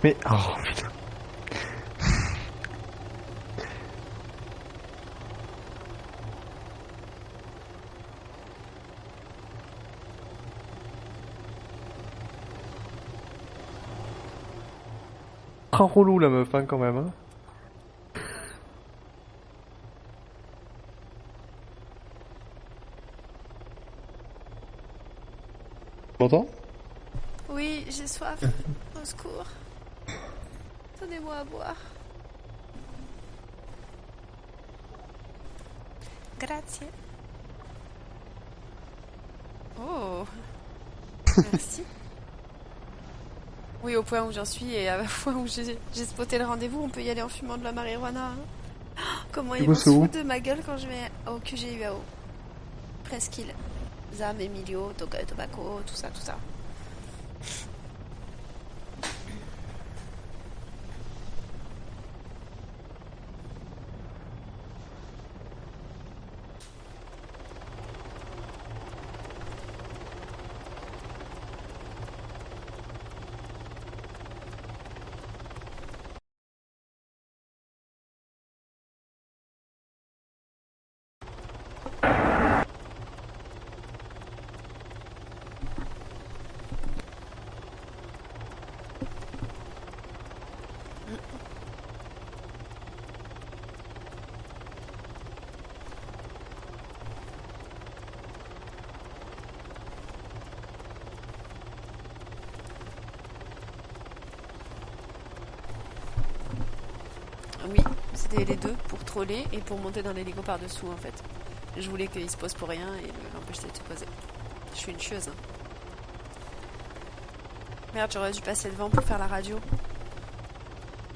Mais, oh putain. Oh, relou la meuf, hein, quand même, hein. Tu m'entends? Oui, j'ai soif. Au secours. Donnez-moi à boire. Grazie. Oh, merci. Oui, au point où j'en suis et à la fois où j'ai spoté le rendez-vous, on peut y aller en fumant de la marijuana, hein. Comment Du ils coup, vont c'est se où? foutre de ma gueule quand je vais au QGUAO. Presqu'île. Zam, Emilio, Toga, Tobacco, tout ça, tout ça. Oui, c'était les deux pour troller et pour monter dans l'hélico par-dessous en fait. Je voulais qu'il se pose pour rien et l'empêcher de se poser. Je suis une chieuse, hein. Merde, j'aurais dû passer devant pour faire la radio.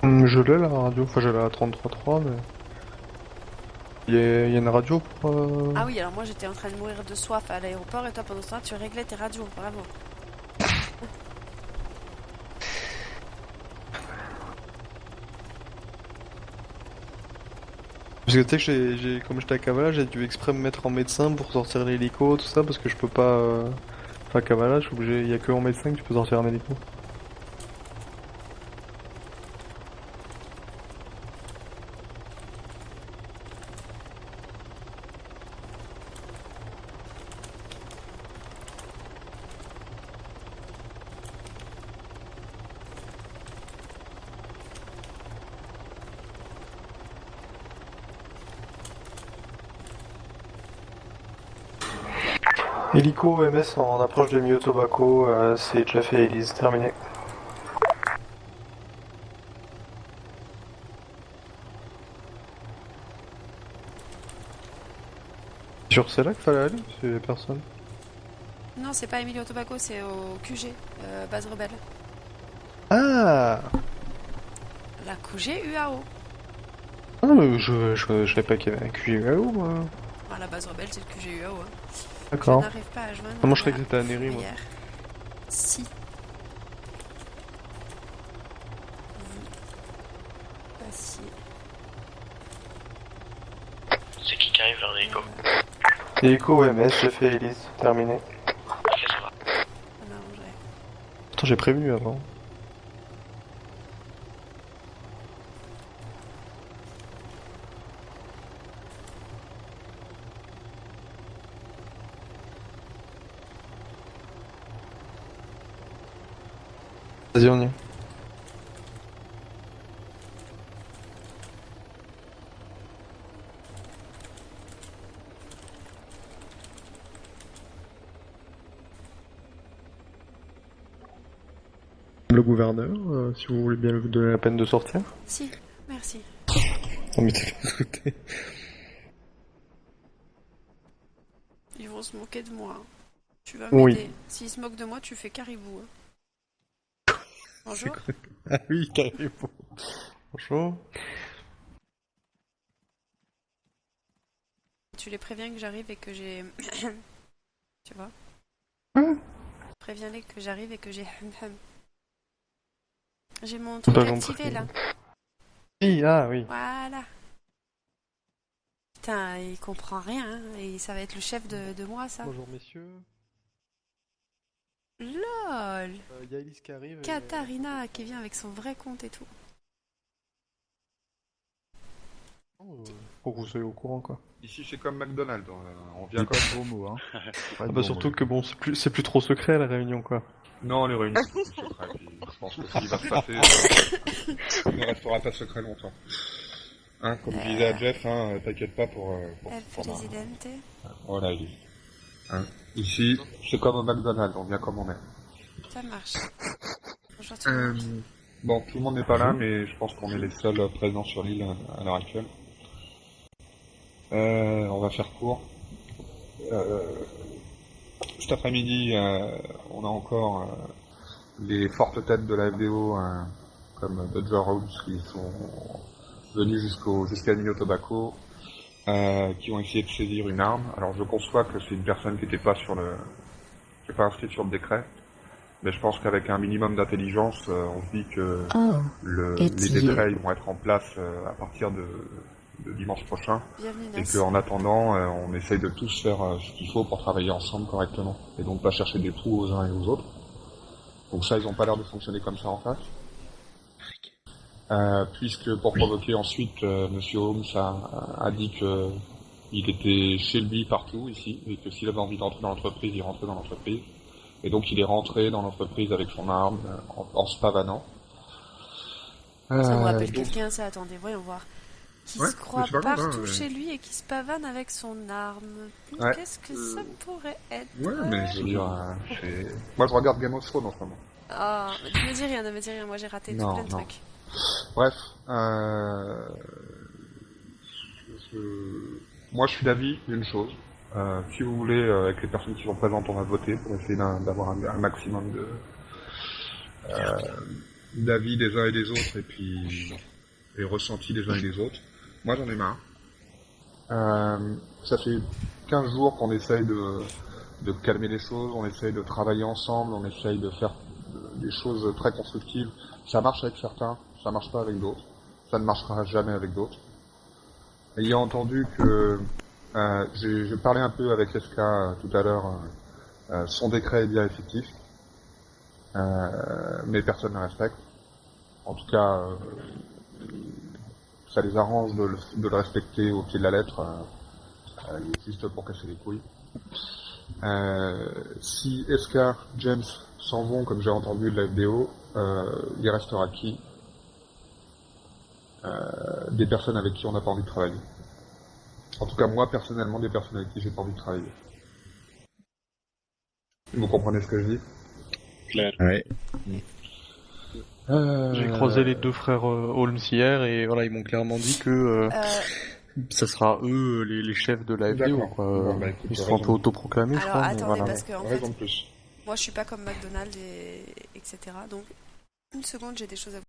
Je l'ai la radio, enfin j'ai la 33.3, mais... Il y a une radio pour... Ah oui, alors moi j'étais en train de mourir de soif à l'aéroport et toi pendant ce temps tu réglais tes radios, bravo. Parce que tu sais que comme j'étais à Kavala, j'ai dû exprès me mettre en médecin pour sortir l'hélico, tout ça, parce que je peux pas... Enfin, à Kavala, je suis obligé... Il y a que en médecin que tu peux sortir un hélico. Hélico MS en approche de Mio Tobacco, c'est déjà fait, Elise, terminé. Sur celle-là qu'il fallait aller, c'est personne. Non, c'est pas Emilio Tobacco, c'est au QG, base rebelle. Ah. La QG UAO. Ah, mais je savais pas qu'il y avait un QGAO, moi. Enfin, la base rebelle, c'est le QG UAO, hein. Je D'accord. n'arrive pas à Ah, joindre moi je croyais la que c'était à Néry, moi. fourrière. Si vous passiez. C'est qui arrive vers l'hélico? Hélico MS, j'ai fait Elise, terminé. Ok, ça va. Ça m'arrangerait. Pourtant j'ai prévenu avant. Vas-y, on y est. Le gouverneur, si vous voulez bien lui donner la peine de sortir. Si, merci. Oh, mais t'es pas douté. Ils vont se moquer de moi. Tu vas Oui. m'aider. S'ils se moquent de moi, tu fais caribou, hein. C'est Bonjour. quoi? Ah oui, carrément. Franchement. Tu les préviens que j'arrive et que j'ai... Tu vois? Hein? Préviens-les que j'arrive et que j'ai... J'ai mon J'ai truc pas activé, compris. là. Oui, ah oui. Voilà. Putain, il comprend rien, hein. Et ça va être le chef de moi, ça. Bonjour messieurs. LOL. Il y a Elise qui arrive. Katarina qui vient avec son vrai compte et tout. Pour que vous soyez au courant, quoi. Ici, c'est comme McDonald's. On vient Dis pas comme... de gros mots, hein. Pas Ah de bah gros surtout mots. que bon, c'est plus trop secret la réunion, quoi. Non, les réunions, c'est plus secret. Puis je pense que ce qui va se passer ne restera pas secret longtemps. Hein, comme je disais à Jeff, hein, t'inquiète pas pour El Presidente. Voilà, Elise. Hein. Ici, c'est comme au McDonald's, on vient comme on est. Ça marche. Bonjour tout le monde. Bon, tout le monde n'est pas là, mais je pense qu'on est les seuls présents sur l'île à l'heure actuelle. On va faire court. Cet après-midi, on a encore les fortes têtes de la FDO, comme Dodger Rhodes, qui sont venus jusqu'à Nino Tobacco, qui ont essayé de saisir une arme. Alors je conçois que c'est une personne qui n'était pas qui n'est pas inscrite sur le décret, mais je pense qu'avec un minimum d'intelligence, on se dit que les décrets ils vont être en place à partir de dimanche prochain, Bienvenue et Nas. qu'en attendant, on essaye de tous faire ce qu'il faut pour travailler ensemble correctement, et donc pas chercher des trous aux uns et aux autres. Donc ça, ils ont pas l'air de fonctionner comme ça en face. Puisque pour provoquer ensuite, Monsieur Holmes a dit que il était chez lui partout ici, et que s'il avait envie d'entrer dans l'entreprise, il rentrait dans l'entreprise. Et donc il est rentré dans l'entreprise avec son arme, en se pavanant. Ça me rappelle donc- quelqu'un, ça. Attendez, voyons voir. Qui Ouais, se croit mais c'est pas grave, partout hein, chez lui et qui se pavane avec son arme. Ouais. Qu'est-ce que ça pourrait être? Ouais, mais je veux dire, moi je regarde Game of Thrones en ce moment. Ah, ne me dis rien, ne me dis rien. Moi j'ai raté Non, tout plein de non. trucs. Bref, moi je suis d'avis d'une chose. Si vous voulez, avec les personnes qui sont présentes, on va voter pour essayer d'avoir un maximum d'avis des uns et des autres, et puis les ressentis des uns et des autres. Moi j'en ai marre. Ça fait 15 jours qu'on essaye de calmer les choses, on essaye de travailler ensemble, on essaye de faire des choses très constructives. Ça marche avec certains, ça marche pas avec d'autres. Ça ne marchera jamais avec d'autres. Ayant entendu que j'ai parlé un peu avec SK tout à l'heure, son décret est bien effectif, mais personne ne le respecte. En tout cas, ça les arrange de le respecter au pied de la lettre, juste pour casser les couilles. Si SK, James s'en vont, comme j'ai entendu de la FDO, il restera qui? Des personnes avec qui on n'a pas envie de travailler. En tout cas, moi, personnellement, des personnes avec qui j'ai pas envie de travailler. Vous comprenez ce que je dis? Claire. Ouais. J'ai croisé les deux frères Holmes hier et voilà, ils m'ont clairement dit que ça sera eux les chefs de la FDO, D'accord. quoi. Bon, bah, écoute, Ils t'as seront un raison. peu autoproclamés, je Alors crois. mais attendez, voilà. parce que en fait, Raison de plus. moi je suis pas comme McDonald's etc. Donc, une seconde, j'ai des choses à vous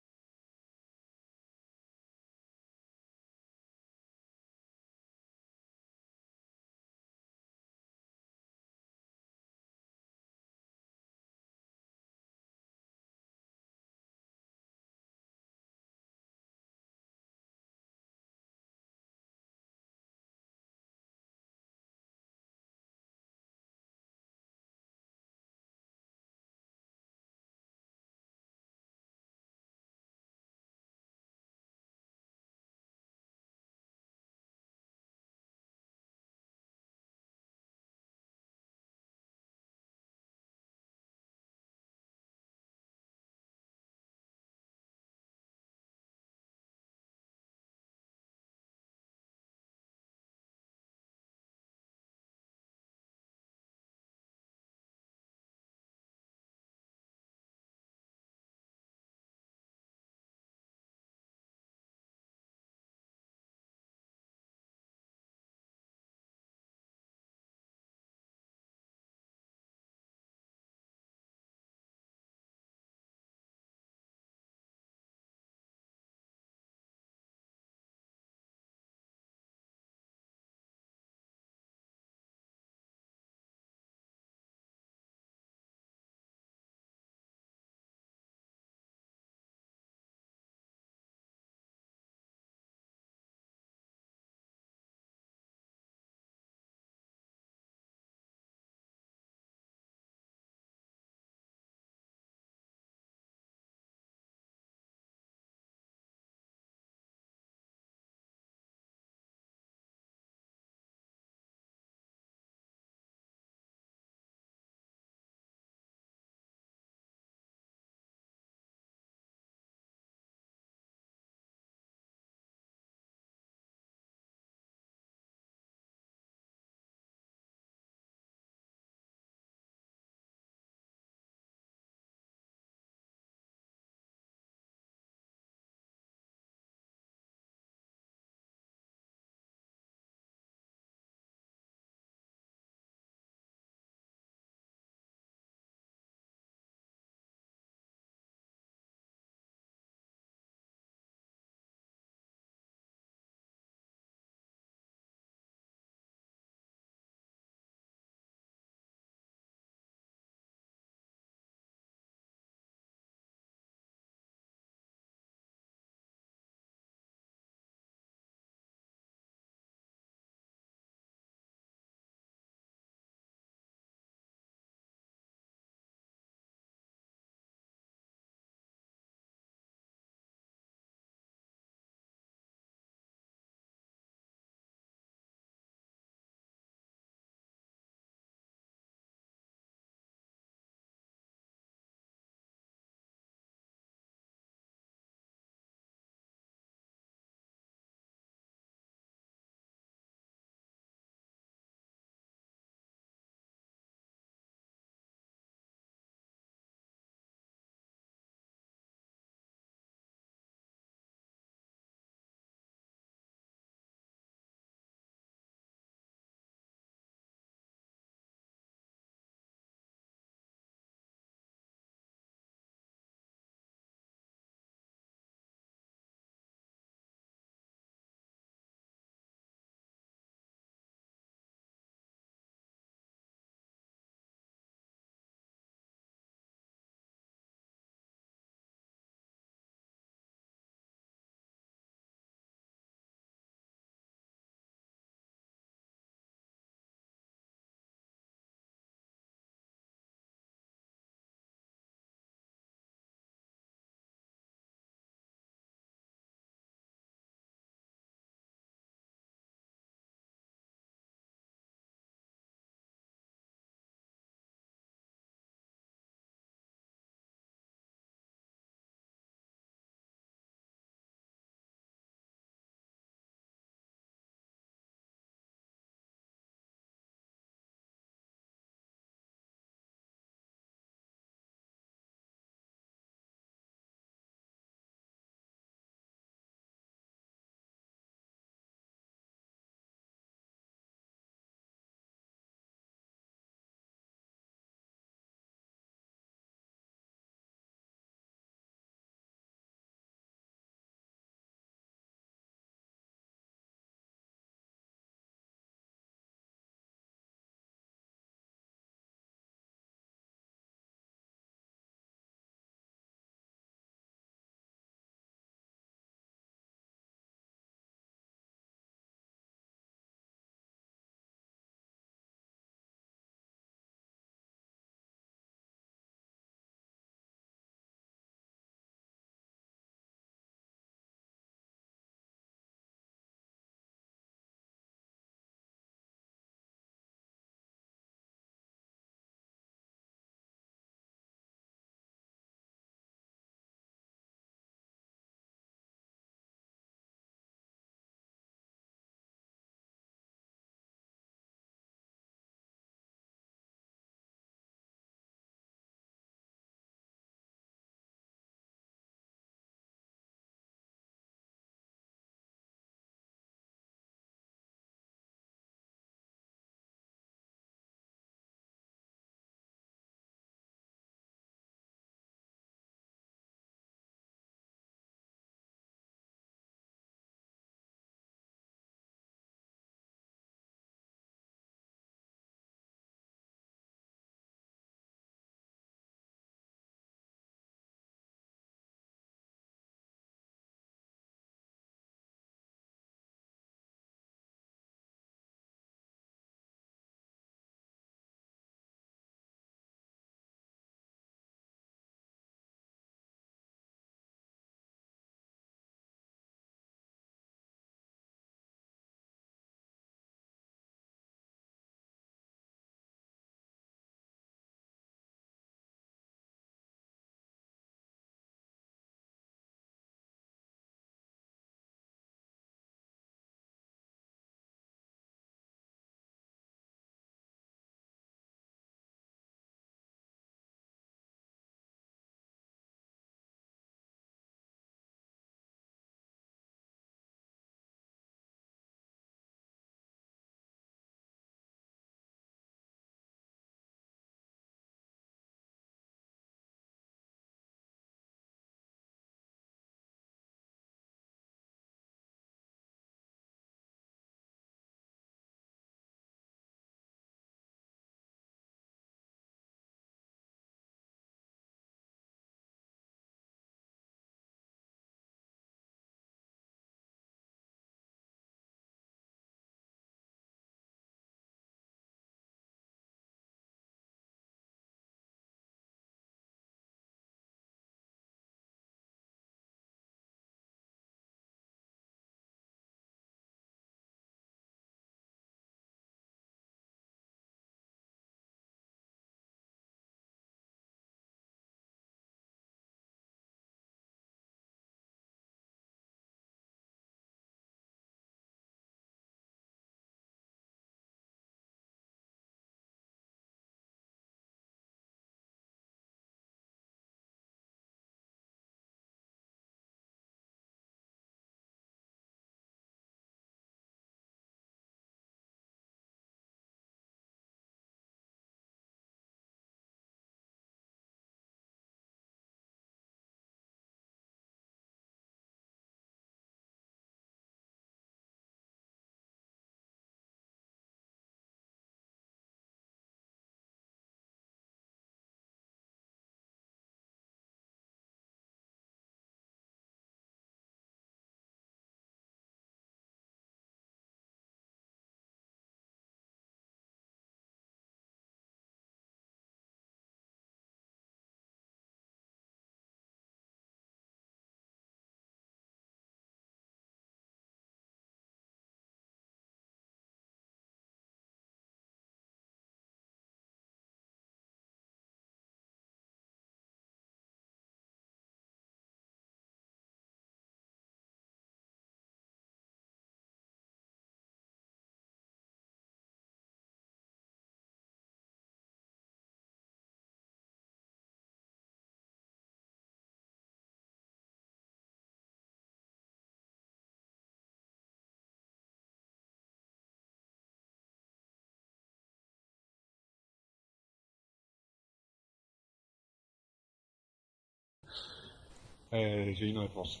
J'ai une réponse.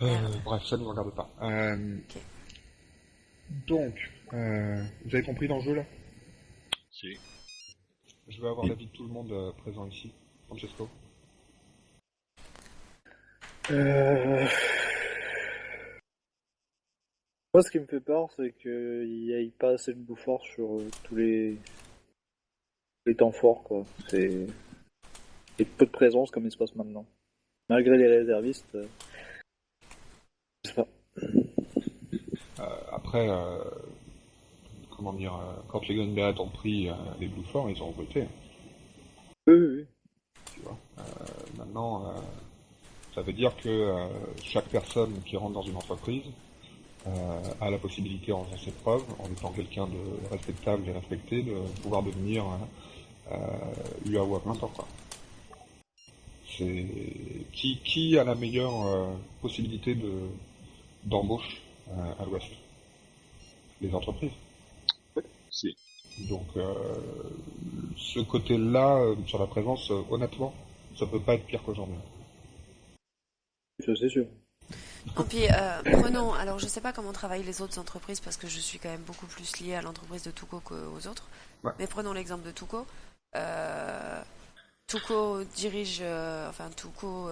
Merde. Bref, ça ne me regarde pas. Ok. Donc, vous avez compris l'enjeu là? Si. Je veux avoir l'avis de tout le monde présent ici. Francesco? Moi, ce qui me fait peur, c'est qu'il n'y ait pas assez de bouffeurs sur tous les temps forts, quoi. Et peu de présence comme il se passe maintenant. Malgré les réservistes, je sais pas. Après, comment dire, quand les Green Berets ont pris les Blue Forts, ils ont voté. Oui. Tu vois. Maintenant, ça veut dire que chaque personne qui rentre dans une entreprise a la possibilité, en faisant ses preuves, en étant quelqu'un de respectable et respecté, de pouvoir devenir UAO à plein temps, quoi. C'est qui a la meilleure possibilité d'embauche à l'Ouest? Les entreprises. Si. Donc ce côté-là sur la présence, honnêtement, ça peut pas être pire qu'aujourd'hui. Ça, c'est sûr. Et puis, prenons, alors je sais pas comment travaillent les autres entreprises parce que je suis quand même beaucoup plus liée à l'entreprise de Tuco qu'aux autres. Ouais. Mais prenons l'exemple de Tuco. Tuco dirige, Tuco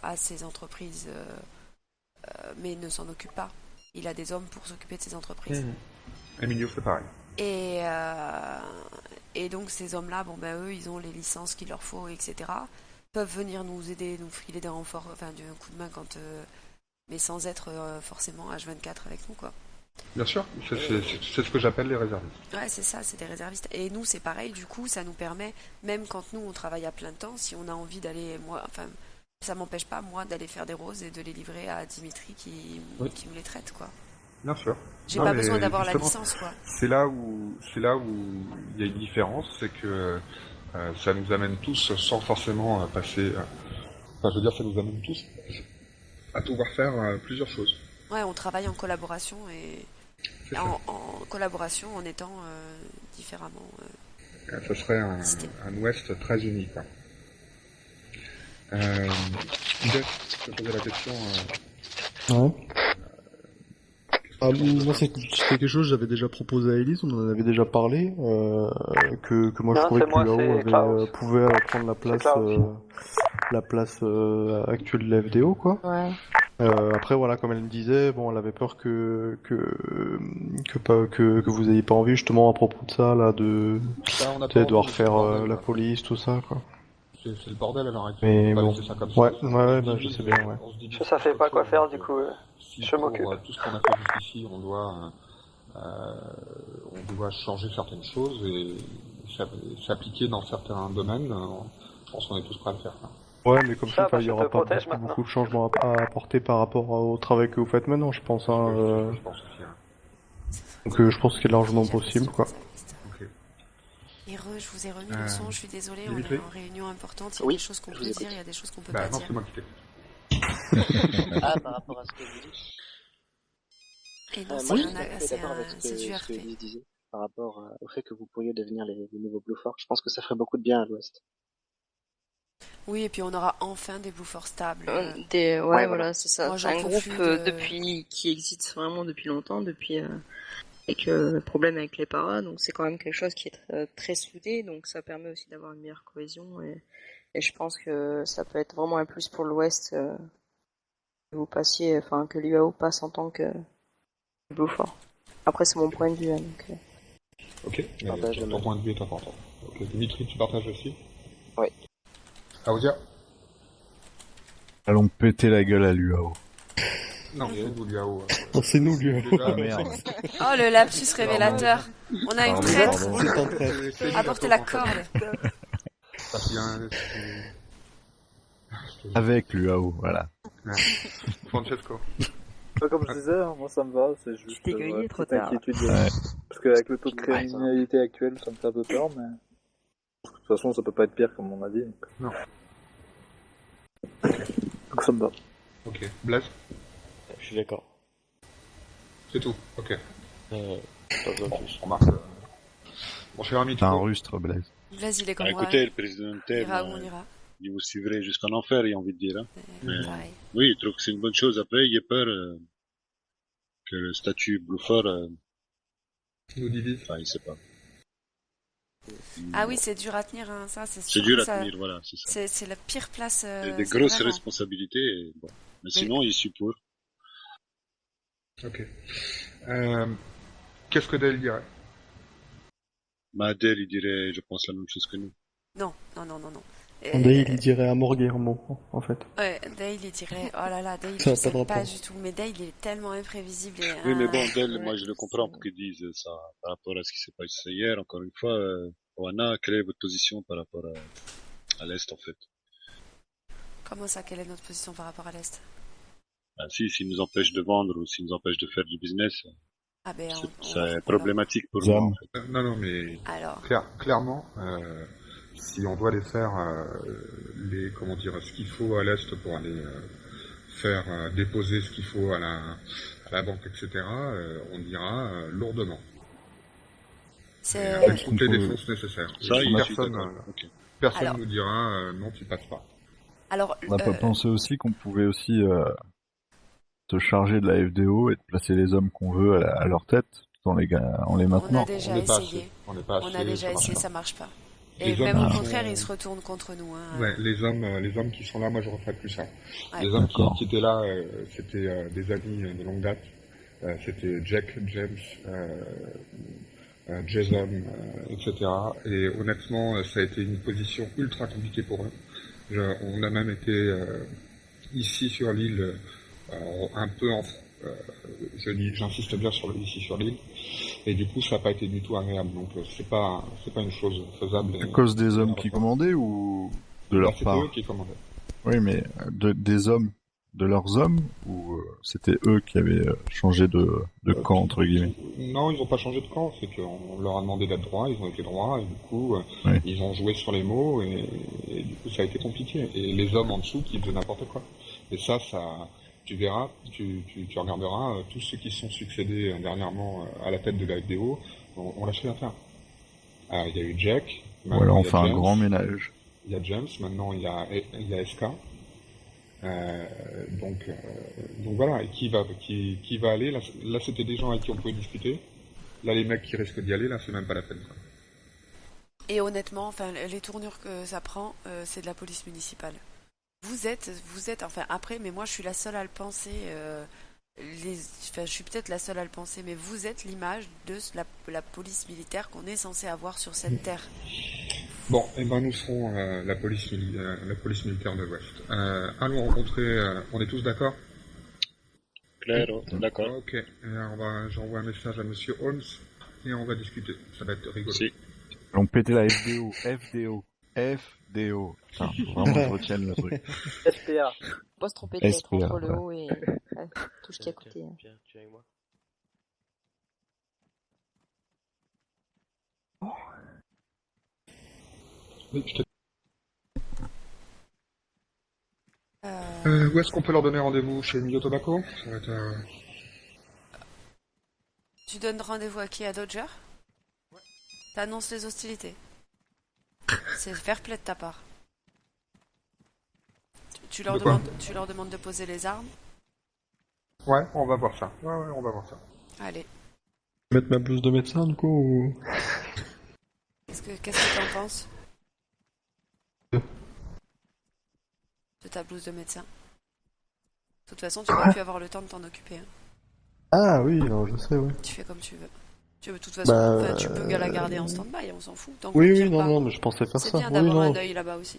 a ses entreprises, mais ne s'en occupe pas. Il a des hommes pour s'occuper de ses entreprises. Emilio, c'est pareil. Et donc ces hommes-là, eux, ils ont les licences qu'il leur faut, etc. Peuvent venir nous aider, nous filer des renforts, un coup de main quand, mais sans être forcément H24 avec nous, quoi. Bien sûr, c'est ce que j'appelle les réservistes. Ouais, c'est ça, c'est des réservistes. Et nous, c'est pareil, du coup, ça nous permet, même quand nous, on travaille à plein temps, si on a envie d'aller, ça m'empêche pas, moi, d'aller faire des roses et de les livrer à Dimitri qui me les traite, quoi. Bien sûr. J'ai pas besoin d'avoir la licence, quoi. C'est là où il y a une différence, c'est que ça nous amène tous, sans forcément passer... ça nous amène tous à pouvoir faire plusieurs choses. Ouais, on travaille en collaboration et en collaboration en étant différemment. Ça serait un Ouest très uni, quoi. Jeff, je te posais la question... Ouais. Moi, c'est quelque chose que j'avais déjà proposé à Elise, on en avait déjà parlé, que moi je Non, trouvais c'est que moi, l'UAO c'est pouvait prendre la place actuelle de la FDO, quoi. Ouais. Après, voilà, comme elle me disait, bon, elle avait peur que vous ayez pas envie, justement, à propos de ça, là, de devoir faire la police, tout ça, quoi. C'est le bordel à l'heure actuelle. Mais On peut pas bon. laisser ça comme Ouais, ça. je sais bien, ouais. Ça fait pas quoi faire, du coup. Si Je m'occupe. pour tout ce qu'on a fait jusqu'ici, on doit changer certaines choses et s'appliquer dans certains domaines, je pense qu'on est tous prêts à le faire. Hein. Ouais, mais comme ça, Ça, il y aura pas beaucoup de changements à apporter par rapport au travail que vous faites maintenant, je pense. Hein, Je pense aussi. Hein. Donc je pense qu'il est largement possible, quoi. Ok. Et je vous ai remis le son, je suis désolée, on Dimitri est en réunion importante, il y a Oui, des choses qu'on je peut vous dire, écoute. il y a des choses qu'on peut Bah pas non, dire. c'est moi qui t'ai. Par rapport à ce que vous dites. Et non, Moi, je suis c'est d'accord avec ce du que RP. Elise disait par rapport au fait que vous pourriez devenir les nouveaux Blue Force. Je pense que ça ferait beaucoup de bien à l'Ouest. Oui, et puis on aura enfin des Blue Force stables. Ouais, voilà. voilà, c'est ça. Moi, C'est j'en un peux groupe plus de- depuis qui existe vraiment depuis longtemps, depuis avec le problème avec les paras, donc c'est quand même quelque chose qui est très soudé, donc ça permet aussi d'avoir une meilleure cohésion et je pense que ça peut être vraiment un plus pour l'Ouest que vous passiez, enfin que l'UAO passe en tant que Blue Fort. Après c'est mon point de vue, hein, donc. Ok, mais ton point de vue est important. Ok, Dimitri, tu partages aussi? Oui. Aoudia? Allons péter la gueule à l'UAO. Non, c'est vous, l'UAO. C'est nous, lui. Ah merde. Oh, le lapsus révélateur. On a une Pardon, traître. pardon. C'est un trait. Apportez la corde. Parce qu'il y a un... Avec l'UAO, voilà. Francesco. Comme je disais, hein, moi ça me va, c'est juste T'es grillé trop petite tard. inquiétude. Ouais. Parce qu'avec le taux de criminalité actuel, ça me fait un peu peur, mais... De toute façon, ça peut pas être pire, comme on a dit. Donc, Non. donc ça me va. Ok. Blaise? Je suis d'accord. C'est tout. Ok. Pas besoin de plus. On marque. Mon cher ami, T'as un rustre, Blaise. Vas-y, il est comme Ah, moi. écoutez, le président On ira où on ira. ils vous suivrez jusqu'en enfer, j'ai envie de dire. Hein. Mais, Pareil. oui, je trouve que c'est une bonne chose. Après, il y a peur que le statut bluffer, Nous divise. enfin, il sait pas. Ah oui, c'est dur à tenir, hein, ça, c'est C'est sûr dur que à ça, tenir, voilà, c'est ça. c'est la pire place, C'est des c'est grosses vraiment. responsabilités, et bon. Mais Mais sinon, il suit pour. Ok. Qu'est-ce que Dale dirait? Adèle, il dirait, je pense, la même chose que nous. non, non, non, non, non. Dale, il dirait à mort Guillermo, en fait. Ouais, Dale, il dirait, oh là là, Dale, Ça je n'a pas sais de pas rapport. du tout, mais Dale, il est tellement imprévisible et Oui, mais bon, Dell, Ouais, moi, je le comprends pour qu'ils disent ça par rapport à ce qui s'est passé hier. Encore une fois, Oana, quelle est votre position par rapport à l'Est, en fait? comment ça, quelle est notre position par rapport à l'Est? Ben, si, s'ils nous empêchent de vendre ou s'ils nous empêchent de faire du business, Ah ben, c'est problématique pour moi, en Zam. fait. Non, mais alors, clairement, si on doit aller faire comment dire, ce qu'il faut à l'est pour aller faire déposer ce qu'il faut à la banque, etc., on ira lourdement. Et c'est, avec toutes les qu'on peut- défenses nécessaires. Ça, Et il suis personne d'accord. Ok. personne alors, nous dira non, tu passes pas. alors, On n'a pas pensé aussi qu'on pouvait aussi se charger de la FDO et de placer les hommes qu'on veut à leur tête, tout en en les on a maintenant. On déjà n'est pas essayé. assez. On n'est pas On assez. a déjà Ça marche essayé, pas. ça marche pas. Les Et hommes même au qui contraire, sont- ils se retournent contre nous. Hein. Ouais, les hommes qui sont là, moi je referais plus ça. Ouais. Les hommes D'accord. qui étaient là, c'était des amis de longue date. C'était Jack, James, Jason, etc. Et honnêtement, ça a été une position ultra compliquée pour eux. On a même été ici sur l'île, un peu j'insiste bien sur le ici sur l'île, et du coup ça n'a pas été du tout agréable. Donc c'est pas une chose faisable. À cause des hommes qui commandaient ou de leur C'était part? eux qui commandaient. Oui, mais des hommes, de leurs hommes, ou c'était eux qui avaient changé de camp, entre guillemets? Non, ils n'ont pas changé de camp, c'est qu'on leur a demandé d'être droits, ils ont été droits, et du coup, Oui. ils ont joué sur les mots, et du coup, ça a été compliqué. Et les hommes en dessous qui faisaient n'importe quoi. Et ça, tu verras, tu regarderas, tous ceux qui se sont succédés dernièrement à la tête de la FDO, ont lâché l'affaire. Il y a eu Jack, Ou maintenant alors on il y a fait un James, grand ménage. il y a James, maintenant il y a SK. Donc voilà, et qui va aller là c'était des gens avec qui on pouvait discuter. Là les mecs qui risquent d'y aller, là c'est même pas la peine. Quoi. Et honnêtement, enfin, les tournures que ça prend, c'est de la police municipale. Vous êtes, enfin après, mais moi je suis la seule à le penser. Enfin, je suis peut-être la seule à le penser, mais vous êtes l'image de la police militaire qu'on est censé avoir sur cette terre. Bon, et ben nous serons la police militaire de l'Ouest. Allons rencontrer, on est tous d'accord? Claire, d'accord. Ok, et j'envoie un message à Monsieur Holmes et on va discuter. Ça va être rigolo. Si. On pétait la FDO, FDO, FDO. Putain, faut vraiment que je retienne le truc. SPA. Faut pas se tromper de lettre SPA, entre le ouais. haut et tout ce qui est à côté. Viens avec moi. Oui, je te- Euh, Où est-ce qu'on peut leur donner rendez-vous? Chez Mio Tobacco? Ça va être, Tu donnes rendez-vous à qui? À Dodger? T'annonces les hostilités. C'est fair play de ta part. Tu leur De quoi? demandes de poser les armes. Ouais, on va voir ça. Ouais, on va voir ça. Allez. Mettre ma blouse de médecin, du coup, ou... Qu'est-ce que t'en penses de ta blouse de médecin? De toute façon, tu vas plus avoir le temps de t'en occuper. Hein. Ah oui, alors je sais, oui. Tu fais comme tu veux. De toute façon, Bah, enfin, tu peux la garder en stand-by, on s'en fout. Tant qu'on Oui, vire oui, non, pas. non, mais je pensais faire C'est ça. bien Oui, d'avoir non. un œil là-bas aussi.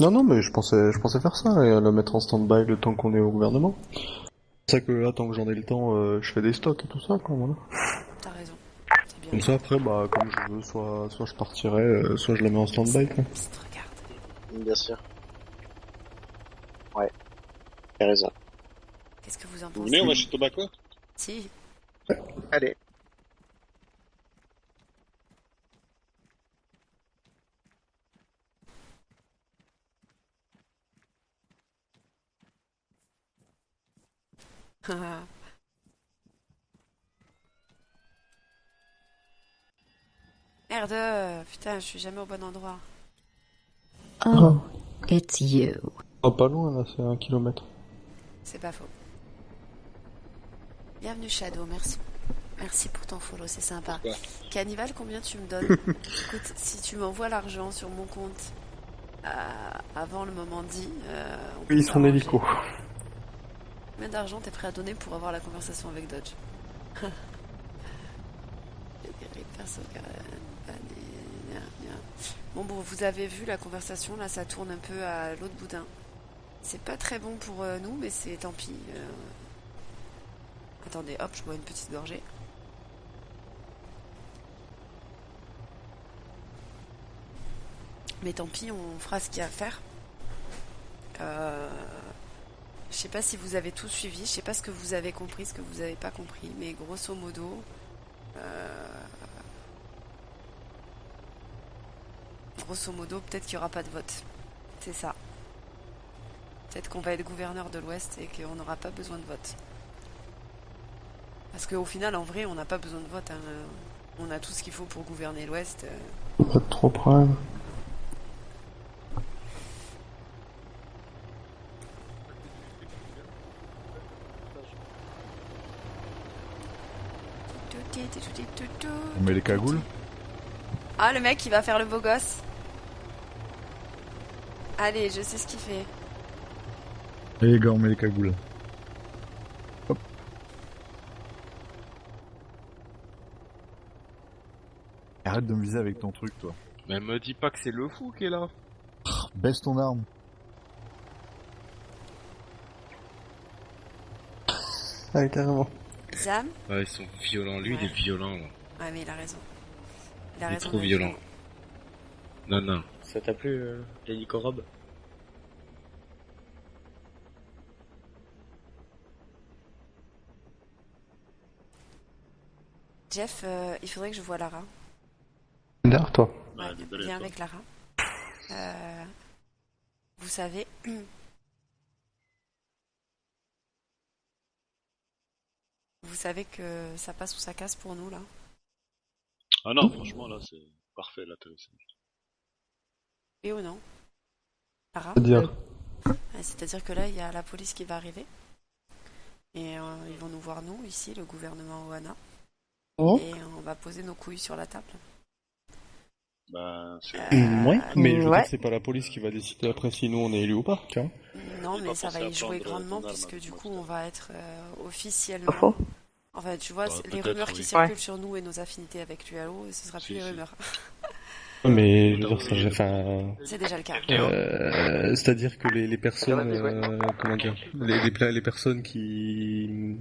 Non, non, mais je pensais faire ça, et le mettre en stand-by le temps qu'on est au gouvernement. C'est pour ça que là, tant que j'en ai le temps, je fais des stocks et tout ça, quoi, voilà. T'as raison. C'est bien. Comme ça, après, bah, comme je veux, soit je partirai, soit je la mets en stand-by, quoi. Psst, regarde. Bien sûr. Ouais. T'as raison. Qu'est-ce que vous en Vous pensez? venez, on va chez Tobacco? Si. Allez. Merde, putain, je suis jamais au bon endroit. Ah, It's you. Oh, pas loin là, c'est 1 kilomètre. C'est pas faux. Bienvenue Shadow, merci. Merci pour ton follow, c'est sympa. Cannibal, combien tu me donnes? Écoute, si tu m'envoies l'argent sur mon compte avant le moment dit, on peut Oui, son s'arranger. hélico. Combien d'argent t'es prêt à donner pour avoir la conversation avec Dodge? Bon, vous avez vu la conversation, là ça tourne un peu à l'autre boudin. C'est pas très bon pour nous, mais c'est tant pis. Attendez, hop, je bois une petite gorgée. Mais tant pis, on fera ce qu'il y a à faire. Je sais pas si vous avez tout suivi, je sais pas ce que vous avez compris, ce que vous avez pas compris, mais grosso modo, peut-être qu'il y aura pas de vote. C'est ça. Peut-être qu'on va être gouverneur de l'Ouest et qu'on n'aura pas besoin de vote. Parce qu'au final, en vrai, on n'a pas besoin de vote. Hein. On a tout ce qu'il faut pour gouverner l'Ouest. Pas de trop problème. On met les cagoules. Ah, le mec, il va faire le beau gosse. Allez, je sais ce qu'il fait. Allez les gars, on met les cagoules. Hop. Arrête de me viser avec ton truc, toi. Mais me dis pas que c'est le fou qui est là. Baisse ton arme. Ah, carrément. Zam? Ouais, ils sont violents. Lui, Ouais. il est violent. Là. Ouais, mais il a raison. Il est raison trop d'être violent. Non. Ça t'a plu, l'hélico-robe? Jeff, il faudrait que je voie Lara. Derrière toi. Ouais, viens avec Lara. Vous savez... Vous savez que ça passe ou ça casse pour nous, là. Ah non, franchement, là, c'est parfait, l'atterrissage. Oui ou non? Lara? C'est-à-dire C'est-à-dire que là, il y a la police qui va arriver. Et ils vont nous voir, nous, ici, le gouvernement Ohana. Oh. Et on va poser nos couilles sur la table. Ben, c'est... Ouais. Mais je veux Ouais. dire, c'est pas la police qui va décider après si nous on est élus ou pas, tu vois. Non, J'ai mais pas ça pensé va à y jouer prendre grandement, ton arme puisque avec du moi, coup, putain. on va être officiellement... Pas faux. Enfin, tu vois, Bah, les peut-être, rumeurs qui oui. circulent Ouais. sur nous et nos affinités avec l'UAO, ce sera plus Si, les si. rumeurs. Mais je veux dire, ça, enfin, C'est déjà le cas. c'est-à-dire que les personnes, Regardez, ouais. comment dire, les personnes qui,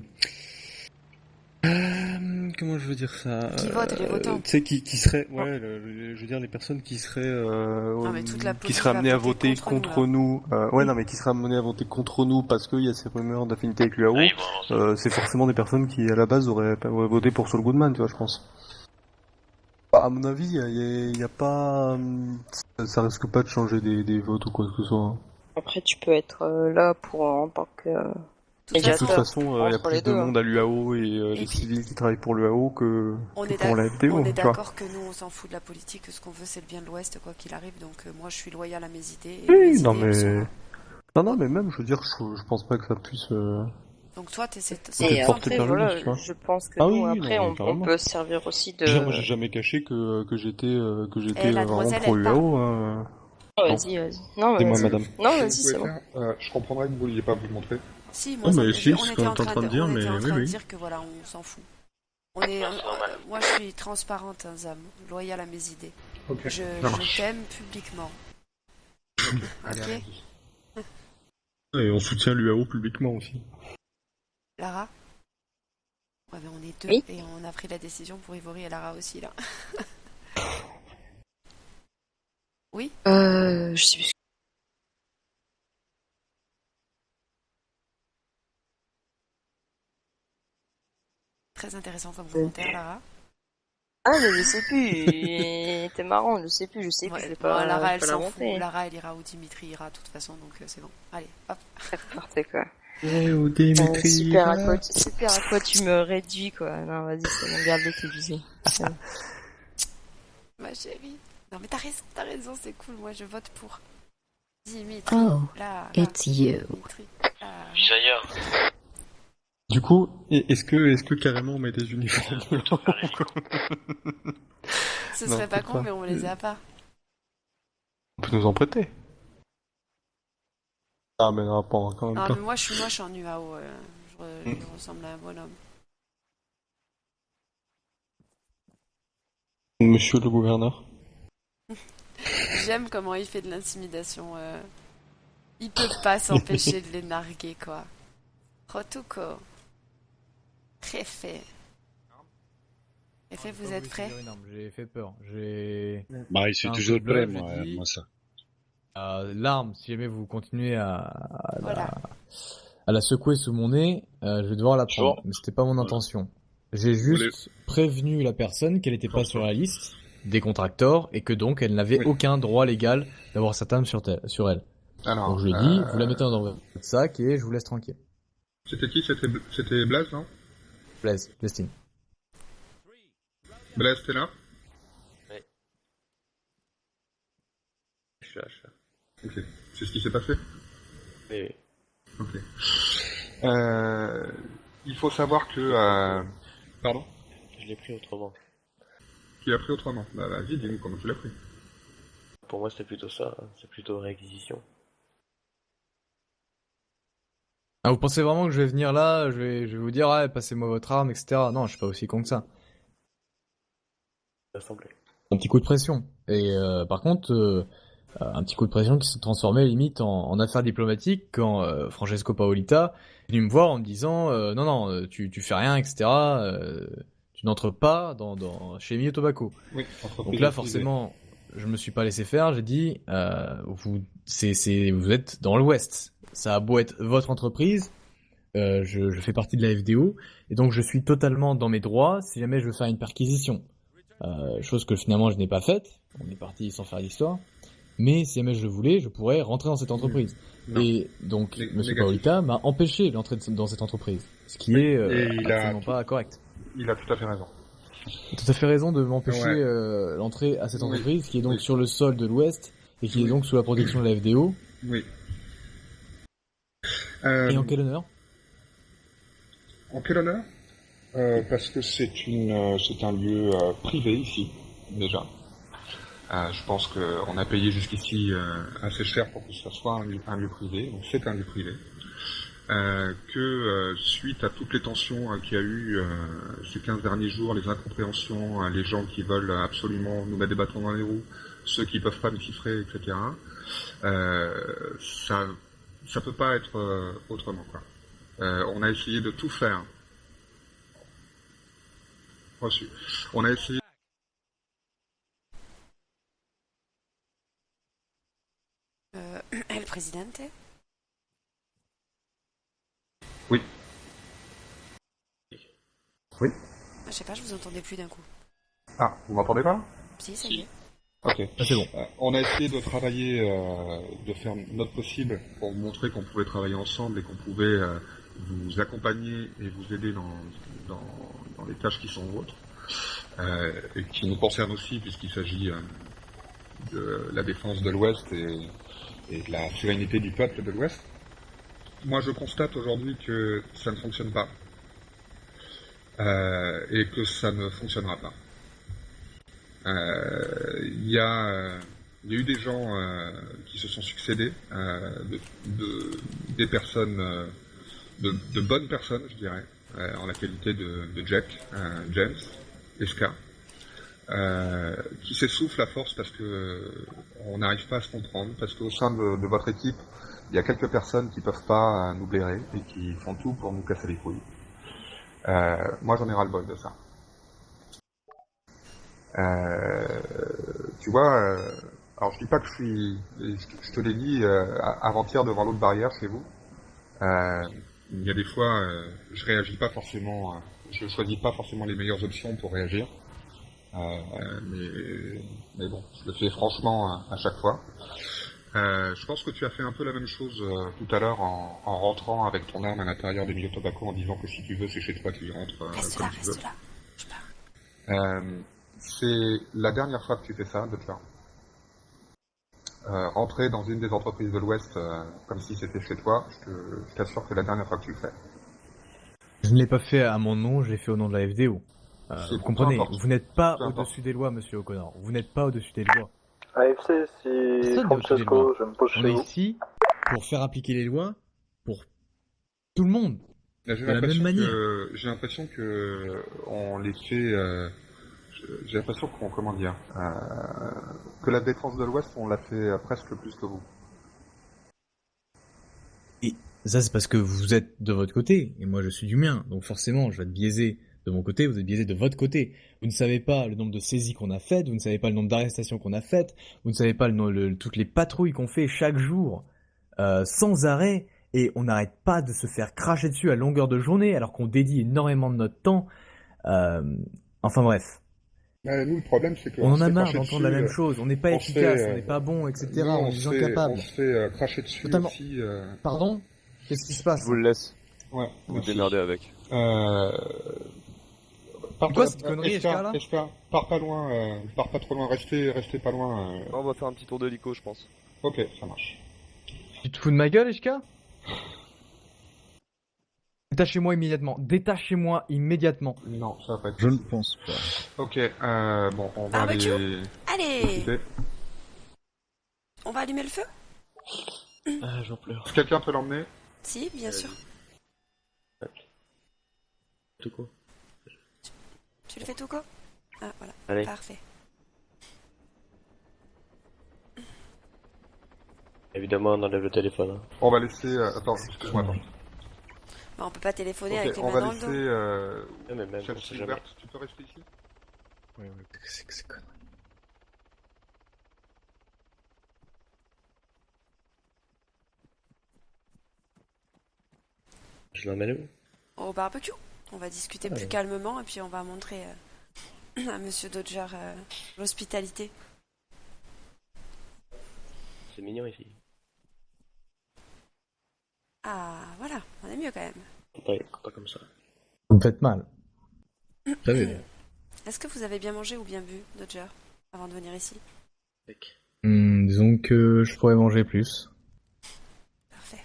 comment je veux dire ça, Qui votent, les votants. tu sais, qui seraient, ouais, je veux dire les personnes qui seraient, mais toute la qui police seraient va amenées à voter voter contre contre nous, nous, ouais, non, mais qui seraient amenées à voter contre nous parce qu'il y a ces rumeurs d'affinité avec l'UAO, c'est forcément des personnes qui à la base auraient voté pour Saul Goodman, tu vois, je pense. Bah, à mon avis, il y a pas, ça risque pas de changer des votes ou quoi que ce soit. Après, tu peux être là pour en tant que De toute De toute médiateur façon, il y a entre les plus de deux. monde à l'UAO et Et les puis, civils qui travaillent pour l'UAO que on que est pour la FDO, on est tu vois. d'accord que nous, on s'en fout de la politique, que ce qu'on veut, c'est le bien de l'Ouest, quoi qu'il arrive. Donc, moi, je suis loyale à mes idées. Et Oui, mes non idées, mais elles sont- non, mais même, je veux dire, je pense pas que ça puisse. Donc, toi, t'essaies Peut-être Et porter après, préjudice, voilà, tu vois. je pense que Ah nous, oui, après, non, on carrément. peut se servir aussi Je veux dire, moi, de... j'ai jamais caché que j'étais Eh, la vraiment demoiselle, pro elle parle. UAO. Hein. Oh, vas-y. Non, Dis-moi, vas-y. madame. Non, Ce que vas-y, vous c'est pouvez bon. faire, je comprendrais que vous vouliez pas vous montrer. Si, moi, Oh, ça mais me- si, on c'est ce était qu'on en est en train train de dire, on était mais en oui, train de oui. dire que voilà, on s'en fout. On est, moi, je suis transparente, hein, Zam, loyale à mes idées. Ok, Je ça marche. t'aime publiquement. Allez, Ok. allez-y. Et on soutient l'UAO publiquement aussi. Lara? Ouais, mais on est deux Oui. et on a pris la décision pour Ivory et Lara aussi, là. Oui? Je sais plus. Très intéressant comme commentaire, Lara. Ah, mais je sais plus. T'es marrant, je sais plus, je sais plus. Ouais, Je vais bon, pas, Lara, je elle vais pas s'en fout. l'inventer. Lara, elle ira où Dimitri ira, de toute façon, donc c'est bon. Allez, hop. Parfait, quoi. Oh, Dimitri. Super à quoi tu me réduis, quoi. Non, vas-y, c'est mon garde qui visait. Ma chérie. Non, mais t'as raison, c'est cool. Moi, je vote pour. Dimitri, Oh, là, it's you. Dimitri, là. Ailleurs. Du coup, est-ce que carrément on met des uniformes blancs, quoi? Ce Non, serait pas peut-être con, pas. mais on les a pas. On peut nous en prêter. Ah, mais non, pas quand même Non, pas. mais moi je suis moche en UAO. Je ressemble à un bonhomme. Monsieur le gouverneur. J'aime comment il fait de l'intimidation. Il peut pas s'empêcher de les narguer, quoi. Rotuko. Préfet. Préfet, vous êtes prêts? J'ai fait peur. J'ai. Bah, je suis un coup toujours de prêt, bluff, moi, j'ai dit, moi ça. l'arme, si jamais vous continuez Voilà. à la secouer sous mon nez, je vais devoir la prendre. Bonjour. Mais c'était pas mon intention. J'ai juste prévenu la personne qu'elle n'était pas sur la liste des contracteurs et que donc elle n'avait aucun droit légal d'avoir cette arme sur elle. Alors, donc je lui ai dit, vous la mettez dans votre sac et je vous laisse tranquille. C'était qui? C'était Blaze, non? Blaise, Destine. Blaze, t'es là? Oui. Je suis là. Ok. C'est ce qui s'est passé? Oui. Ok. Il faut savoir que... Pardon? Je l'ai pris autrement. Tu l'as pris autrement? Bah vas-y, dis-nous comment tu l'as pris. Pour moi, c'était plutôt ça. C'est plutôt réquisition. Ah, vous pensez vraiment que je vais venir là, je vais vous dire, ah, passez-moi votre arme, etc. Non, je suis pas aussi con que ça. Ça semblait. Un petit coup de pression. Et par contre, un petit coup de pression qui se transformait limite en affaire diplomatique quand Francesco Paolita est venu me voir en me disant non, tu fais rien, etc. Tu n'entres pas chez Mio Tobacco. Oui, donc là, forcément, je me suis pas laissé faire. J'ai dit vous êtes dans l'Ouest. Ça a beau être votre entreprise, je fais partie de la FDO et donc je suis totalement dans mes droits si jamais je veux faire une perquisition. Chose que finalement je n'ai pas faite. On est parti sans faire l'histoire. Mais si jamais je le voulais, je pourrais rentrer dans cette entreprise. Non. Et donc, M. Négatif. Paolita m'a empêché d'entrer dans cette entreprise. Ce qui est absolument pas correct. Il a tout à fait raison. Il a tout à fait raison de m'empêcher l'entrée à cette entreprise qui est donc sur le sol de l'Ouest et qui est donc sous la protection de la FDO. Oui. Et en quel honneur? En quel honneur? Parce que c'est un lieu privé ici, déjà. Je pense qu'on a payé jusqu'ici assez cher pour que ce soit un lieu privé, donc c'est un lieu privé. Suite à toutes les tensions qu'il y a eu ces 15 derniers jours, les incompréhensions, les gens qui veulent absolument nous mettre des bâtons dans les roues, ceux qui peuvent pas nous chiffrer, etc. Ça peut pas être autrement, quoi. On a essayé de tout faire. Reçu. On a essayé. El Presidente? Oui. Oui. Je sais pas, je vous entendais plus d'un coup. Ah, vous m'entendez pas? Si, ça y est. Ok. Ah, c'est bon. On a essayé de travailler, de faire notre possible pour montrer qu'on pouvait travailler ensemble et qu'on pouvait vous accompagner et vous aider dans les tâches qui sont vôtres et qui nous concernent aussi puisqu'il s'agit de la défense de l'Ouest et de la sérénité du peuple de l'Ouest. Moi, je constate aujourd'hui que ça ne fonctionne pas et que ça ne fonctionnera pas. Il y a eu des gens qui se sont succédés, des personnes, de bonnes personnes, je dirais, en la qualité de Jack, James, Eska, qui s'essoufflent à force parce que on n'arrive pas à se comprendre, parce qu'au sein de votre équipe, il y a quelques personnes qui peuvent pas nous blairer et qui font tout pour nous casser les couilles. Moi, j'en ai ras-le-bol de ça. Tu vois, alors je dis pas que je te l'ai dit avant-hier devant l'autre barrière chez vous. Il y a des fois, je réagis pas forcément, je choisis pas forcément les meilleures options pour réagir. Mais bon, je le fais franchement à chaque fois. Je pense que tu as fait un peu la même chose tout à l'heure en rentrant avec ton arme à l'intérieur des Mio Tobacco en disant que si tu veux, c'est chez toi que tu y rentres Reste comme là, tu veux. reste là. Je pars. C'est la dernière fois que tu fais ça, Butler. rentrer dans une des entreprises de l'Ouest comme si c'était chez toi, je t'assure que la dernière fois que tu le fais. Je ne l'ai pas fait à mon nom, je l'ai fait au nom de la FDO. Vous comprenez, vous n'êtes pas au-dessus des lois, monsieur O'Connor. Vous n'êtes pas au-dessus des lois. AFC, si Personne n'est au-dessus des Francesco, lois. je me pose On chez est vous. ici pour faire appliquer les lois pour tout le monde. J'ai De la même manière. l'impression que on les fait. J'ai l'impression qu'on comment dire que la défense de l'Ouest on l'a fait presque plus que vous. Et ça, c'est parce que vous êtes de votre côté, et moi je suis du mien. Donc forcément, je vais être biaisé de mon côté, vous êtes biaisé de votre côté. Vous ne savez pas le nombre de saisies qu'on a faites, vous ne savez pas le nombre d'arrestations qu'on a faites, vous ne savez pas toutes les patrouilles qu'on fait chaque jour, sans arrêt, et on n'arrête pas de se faire cracher dessus à longueur de journée, alors qu'on dédie énormément de notre temps. Enfin bref. Nous, le problème, c'est que on en a marre d'entendre la même chose, on n'est pas efficace, on n'est pas bon, etc. Non, on est des incapables. On se fait cracher dessus Totalement. aussi. Pardon ? Qu'est-ce qui se passe ? Je vous le laisse. Ouais, Vous merci. démerdez avec. Pars quoi pas- cette connerie, SK, là SK, pars pas loin, pars pas trop loin, restez pas loin. On va faire un petit tour de l'hélico, je pense. Ok, ça marche. Tu te fous de ma gueule, Eshka ? Détachez-moi immédiatement. Détachez-moi immédiatement. Non, ça va pas être Je ne possible. pense pas. Ok, bon, on va Barbecue aller... Allez, discuter. on va allumer le feu? Ah, j'en pleure. Quelqu'un peut l'emmener? Si, bien sûr. Tout coup. Tu le fais tout quoi? Ah, voilà. Allez. Parfait. Évidemment, on enlève le téléphone. Hein. On va laisser... attends, excuse-moi, attends. Bah, on peut pas téléphoner Ok, avec les on mains va dans laisser... le dos. Ouais, mais même, Chef on sait Gilbert, jamais. tu peux rester ici? Oui, qu'est-ce que c'est connerie. Je l'emmène où? Au barbecue. On va discuter plus calmement et puis on va montrer à Monsieur Dodger l'hospitalité. C'est mignon ici. Ah, voilà, on est mieux quand même. Pas comme ça. Vous me faites mal. Vous savez. Est-ce que vous avez bien mangé ou bien bu, Dodger, avant de venir ici? Disons que je pourrais manger plus. Parfait.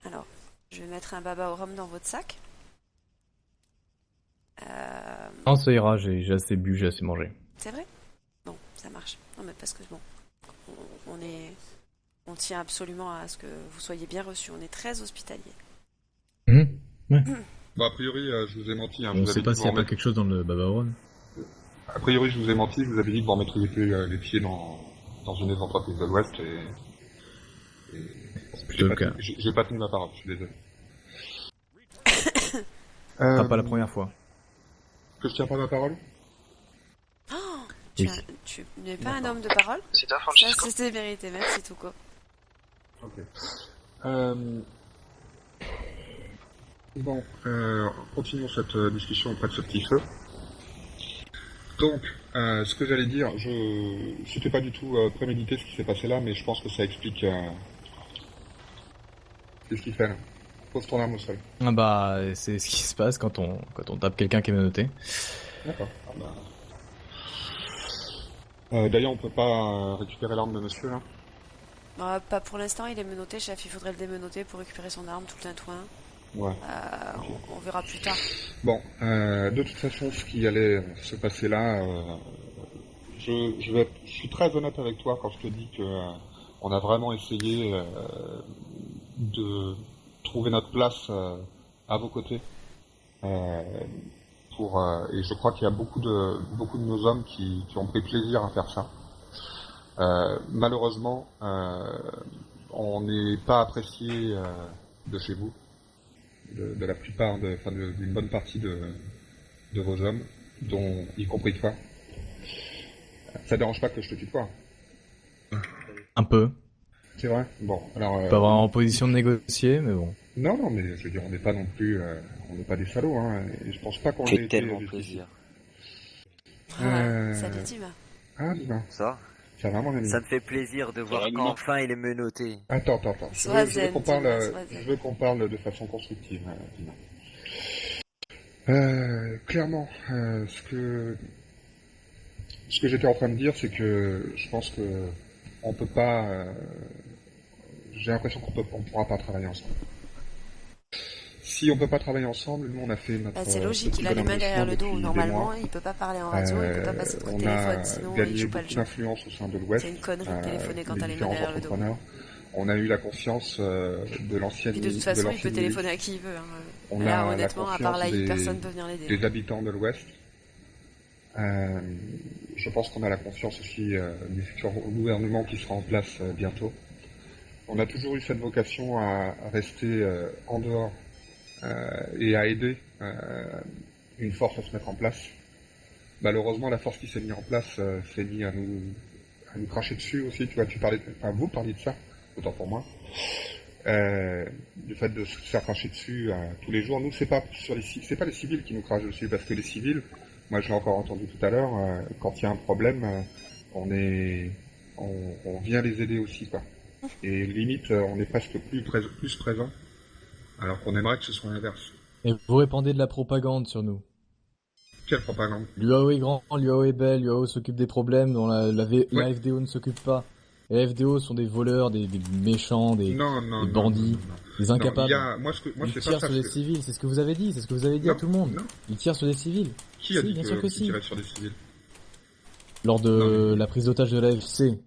Alors, je vais mettre un baba au rhum dans votre sac. Non, ça ira, j'ai assez bu, j'ai assez mangé. C'est vrai? Bon, ça marche. Non, mais parce que bon, on tient absolument à ce que vous soyez bien reçus. On est très hospitalier. Ouais. Bah, a priori, je vous ai menti. Hein, je On vous sait avais pas dit de s'il y a vous pas remettre... quelque chose dans le babaron. A priori, je vous ai menti, je vous avais dit de vous remettre les pieds dans une des entreprises de l'Ouest et C'est plutôt le cas. j'ai pas tenu ma parole, je suis désolé. Ce sera pas la première fois. Que je tiens pas ma parole? Oh, Oui. tu n'es pas un homme de parole? C'est toi, Ça, Francesco. c'était mérité. Merci, Touko. Ok. Bon, continuons cette discussion auprès de ce petit feu. Donc, ce que j'allais dire, c'était pas du tout prémédité ce qui s'est passé là, mais je pense que ça explique ce qu'il fait là. Pose ton arme au sol. Ah bah, c'est ce qui se passe quand on tape quelqu'un qui est menotté. D'accord. D'ailleurs, on peut pas récupérer l'arme de monsieur là? Pas pour l'instant, il est menotté, chef. Il faudrait le démenoter pour récupérer son arme, tout le tintouin. Ouais. On verra plus tard. Bon, de toute façon, ce qui allait se passer là, je suis très honnête avec toi quand je te dis que on a vraiment essayé de trouver notre place à vos côtés. Et je crois qu'il y a beaucoup de nos hommes qui ont pris plaisir à faire ça. Malheureusement, on n'est pas apprécié de chez vous. De la plupart, d'une bonne partie de vos hommes, dont y compris toi. Ça dérange pas que je te tutoie? Un peu. C'est vrai? Bon, alors... Pas vraiment en position de négocier, mais bon. Non, mais je veux dire, on n'est pas non plus... on n'est pas des salauds, hein, et je pense pas qu'on Fait l'ait été tellement jusqu'ici. plaisir. Salut, Dima. Ah, dis-moi. Ça Ça va, mon ami? Ça me fait plaisir de voir qu'enfin il est menotté. Attends. Je Sois veux zen, qu'on parle, Dima, sois zen. je veux qu'on parle de façon constructive, Dina. Clairement, ce que Ce que j'étais en train de dire, c'est que je pense que on peut pas. J'ai l'impression qu'on pourra pas travailler ensemble. Si on peut pas travailler ensemble, nous on a fait notre. C'est logique, il a les mains derrière le dos. Normalement, il peut pas parler en radio, il peut pas passer de coup de téléphone, sinon il joue pas le jeu. On a gagné beaucoup d'influence au sein de l'Ouest. C'est une connerie de téléphoner quand t'as les mains derrière le dos. On a eu la confiance de l'ancienne. Et de toute façon, il peut téléphoner à qui il veut. Là, honnêtement, à part l'AI, personne peut venir l'aider. Des habitants de l'Ouest. Je pense qu'on a la confiance aussi du futur gouvernement qui sera en place bientôt. On a toujours eu cette vocation à rester en dehors et à aider une force à se mettre en place. Malheureusement, la force qui s'est mise en place s'est mise à nous cracher dessus aussi. Tu vois, vous parliez de ça, autant pour moi. Du fait de se faire cracher dessus tous les jours. Nous, c'est pas les civils qui nous crachent dessus, parce que les civils, moi je l'ai encore entendu tout à l'heure, quand il y a un problème, on vient les aider aussi, quoi. Et limite, on est presque plus présent, alors qu'on aimerait que ce soit l'inverse. Et vous répandez de la propagande sur nous. Quelle propagande? L'UAO est grand, l'UAO est belle, l'UAO s'occupe des problèmes dont la FDO ne s'occupe pas. Les FDO sont des voleurs, des méchants, des bandits, des incapables. Ils tirent sur les civils, c'est ce que vous avez dit, à tout le monde. Non. Ils tirent sur les civils. Qui a dit bien que sûr que qu'ils si. tiraient sur des civils? Lors de la prise d'otage de l'AFC.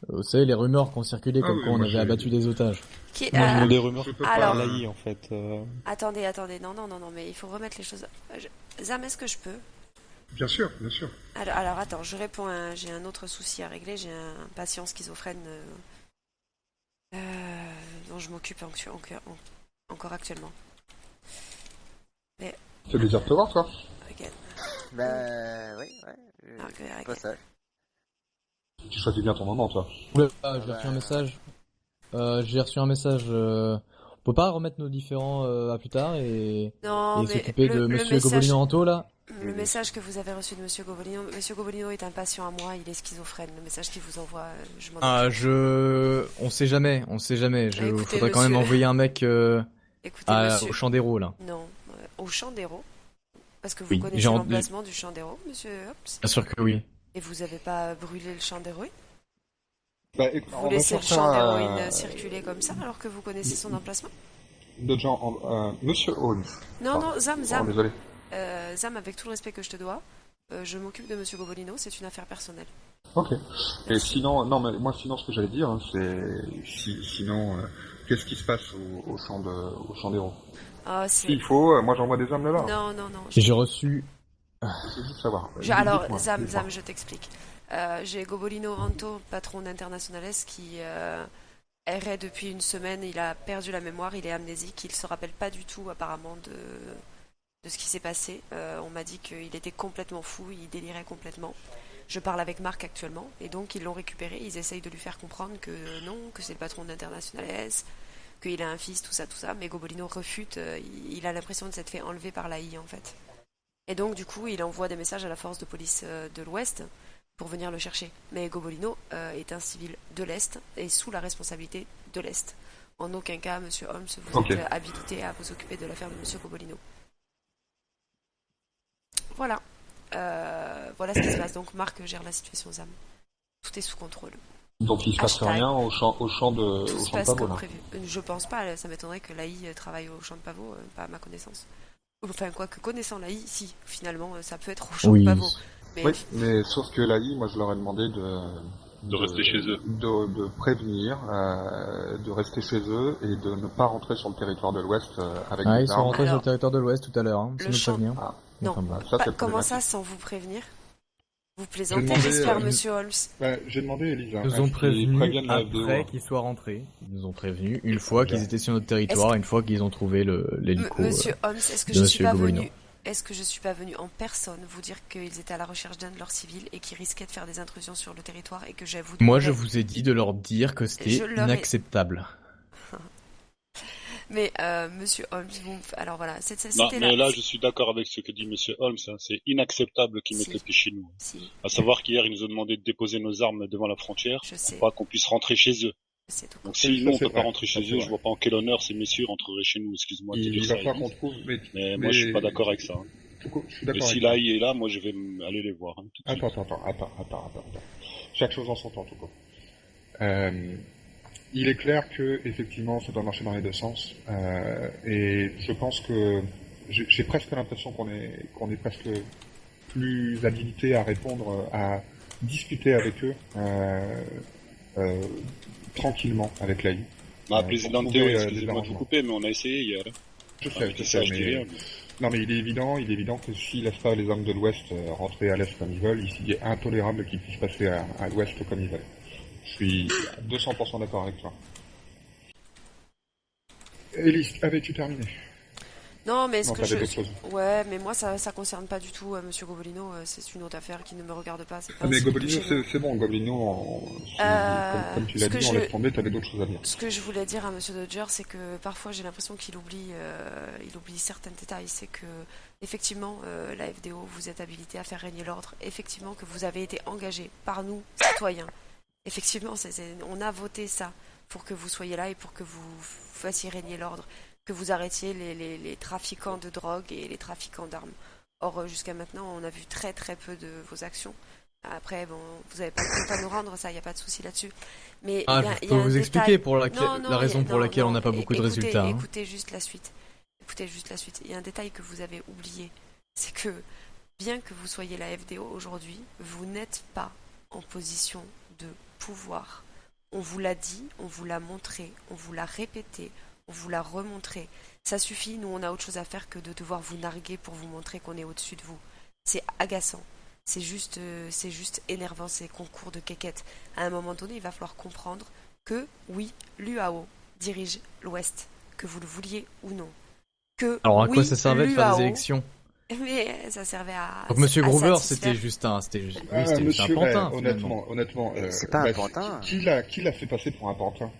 Vous savez, les rumeurs qui ont circulé comme quoi on avait abattu des otages. Des rumeurs par l'AI, en fait. Attendez, non, mais il faut remettre les choses... Zam, est-ce que je peux? Bien sûr, bien sûr. Alors attends, je réponds j'ai un autre souci à régler, j'ai un patient schizophrène dont je m'occupe encore actuellement. Mais... C'est plaisir de te voir, toi. Bah, oui, pas ça. Tu choisis bien ton moment, toi. J'ai reçu un message. On peut pas remettre nos différends à plus tard et s'occuper de Monsieur Gobolino Anto, là? Le message que vous avez reçu de Monsieur Gobolino, Monsieur Gobolino est un patient à moi, il est schizophrène. Le message qu'il vous envoie, je m'en occupe. On sait jamais. Faudrait quand même envoyer un mec au champ d'héros, là. Non, au champ d'héros. Parce que vous connaissez l'emplacement du champ d'héros, Monsieur Hobbs? Bien sûr que oui. Et vous avez pas brûlé le champ d'héroïne? Vous laissez le champ d'héroïne circuler comme ça alors que vous connaissez son emplacement? Monsieur Holmes. Non, Zam. Désolé. Zam, avec tout le respect que je te dois, je m'occupe de Monsieur Gobolino, c'est une affaire personnelle. Ok. Et sinon, ce que j'allais dire, hein, sinon, qu'est-ce qui se passe au champ d'héros? S'il faut, moi j'envoie des âmes là. Non. J'ai reçu... C'est juste savoir. Alors, Zam, je t'explique. J'ai Gobolino Anto, patron d'Internationales, qui errait depuis une semaine. Il a perdu la mémoire, il est amnésique, il se rappelle pas du tout apparemment de ce qui s'est passé. On m'a dit qu'il était complètement fou, il délirait complètement. Je parle avec Marc actuellement, et donc ils l'ont récupéré. Ils essayent de lui faire comprendre que non, que c'est le patron d'Internationales, qu'il a un fils, tout ça. Mais Gobolino refute. Il a l'impression de s'être fait enlever par l'AI en fait. Et donc, du coup, il envoie des messages à la force de police de l'Ouest pour venir le chercher. Mais Gobolino est un civil de l'Est et sous la responsabilité de l'Est. En aucun cas, Monsieur Holmes, vous êtes habilité à vous occuper de l'affaire de Monsieur Gobolino. Voilà. Voilà ce qui se passe. Donc, Marc gère la situation, Zam. Tout est sous contrôle. Donc, il ne se passe rien au champ de Pavot, là. Je pense pas. Ça m'étonnerait que l'AI travaille au champ de Pavot, pas à ma connaissance. Enfin, quoi que connaissant l'AI, si, finalement, ça peut être au champ de Pavot. Mais sauf que l'AI, moi je leur ai demandé de rester chez eux. De prévenir, de rester chez eux et de ne pas rentrer sur le territoire de l'Ouest avec des armes. Ils sont rentrés sur le territoire de l'Ouest tout à l'heure, sans nous prévenir. Non, comment ça sans vous prévenir? Vous plaisantez, j'espère, Monsieur Holmes. J'ai demandé, Elisa. Ils nous ont prévenus après qu'ils soient rentrés. Ils nous ont prévenus une fois qu'ils étaient sur notre territoire, une fois qu'ils ont trouvé l'hélico. Monsieur Holmes, est-ce que je suis pas venu en personne vous dire qu'ils étaient à la recherche d'un de leurs civils et qu'ils risquaient de faire des intrusions sur le territoire et que j'avoue... Moi, je vous ai dit de leur dire que c'était inacceptable. Mais Monsieur Holmes, alors voilà, c'était mais là, je suis d'accord avec ce que dit Monsieur Holmes. Hein. C'est inacceptable qu'ils mettent les pieds chez nous. À savoir qu'hier, ils nous ont demandé de déposer nos armes devant la frontière pour pas qu'on puisse rentrer chez eux. Donc si nous on peut pas rentrer chez eux, je vois pas en quel honneur ces messieurs rentreraient chez nous. Excuse-moi de dire ça. Qu'on trouve, mais moi je suis pas d'accord avec ça. Hein. je suis d'accord. Et si l'AI est là, moi je vais aller les voir. Attends. Chaque chose en son temps, tout cas. Il est clair que effectivement, ça doit marcher dans les deux sens. Et je pense que j'ai presque l'impression qu'on est presque plus habilité à répondre, à discuter avec eux tranquillement avec l'AI. Président Théo, excusez-moi de vous couper, mais on a essayé hier. Je sais, mais... Non, mais il est évident que s'ils laissent pas les armes de l'Ouest rentrer à l'Est comme ils veulent, il est intolérable qu'ils puissent passer à l'Ouest comme ils veulent. Je suis 200% d'accord avec toi. Élise, avais-tu terminé? Non, mais ouais, mais moi ça concerne pas du tout Monsieur Gobolino, c'est une autre affaire qui ne me regarde pas. Mais Gobolino, c'est bon, Gobolino, comme tu l'as dit, on laisse tomber, t'avais d'autres choses à dire. Ce que je voulais dire à Monsieur Dodger, c'est que parfois j'ai l'impression qu'il oublie certains détails. C'est que effectivement, la FDO, vous êtes habilité à faire régner l'ordre. Effectivement, que vous avez été engagé par nous, citoyens. Effectivement, on a voté ça pour que vous soyez là et pour que vous fassiez régner l'ordre. Que vous arrêtiez les trafiquants de drogue et les trafiquants d'armes. Or, jusqu'à maintenant, on a vu très très peu de vos actions. Après, bon, vous n'avez pas de compte à nous rendre, ça, il n'y a pas de souci là-dessus. Mais je peux vous expliquer pour la raison pour laquelle on n'a pas beaucoup de résultats. Écoutez juste la suite. Il y a un détail que vous avez oublié. C'est que, bien que vous soyez la FDO aujourd'hui, vous n'êtes pas en position de pouvoir. On vous l'a dit, on vous l'a montré, on vous l'a répété, on vous l'a remontré. Ça suffit, nous on a autre chose à faire que de devoir vous narguer pour vous montrer qu'on est au-dessus de vous. C'est agaçant, c'est juste énervant, ces concours de quéquettes. À un moment donné, il va falloir comprendre que, oui, l'UAO dirige l'Ouest, que vous le vouliez ou non. Alors à quoi ça servait de faire des élections? Mais ça servait à... Donc Monsieur Groover, c'était juste un pantin. Honnêtement, c'est pas un pantin. Qui l'a fait passer pour un pantin?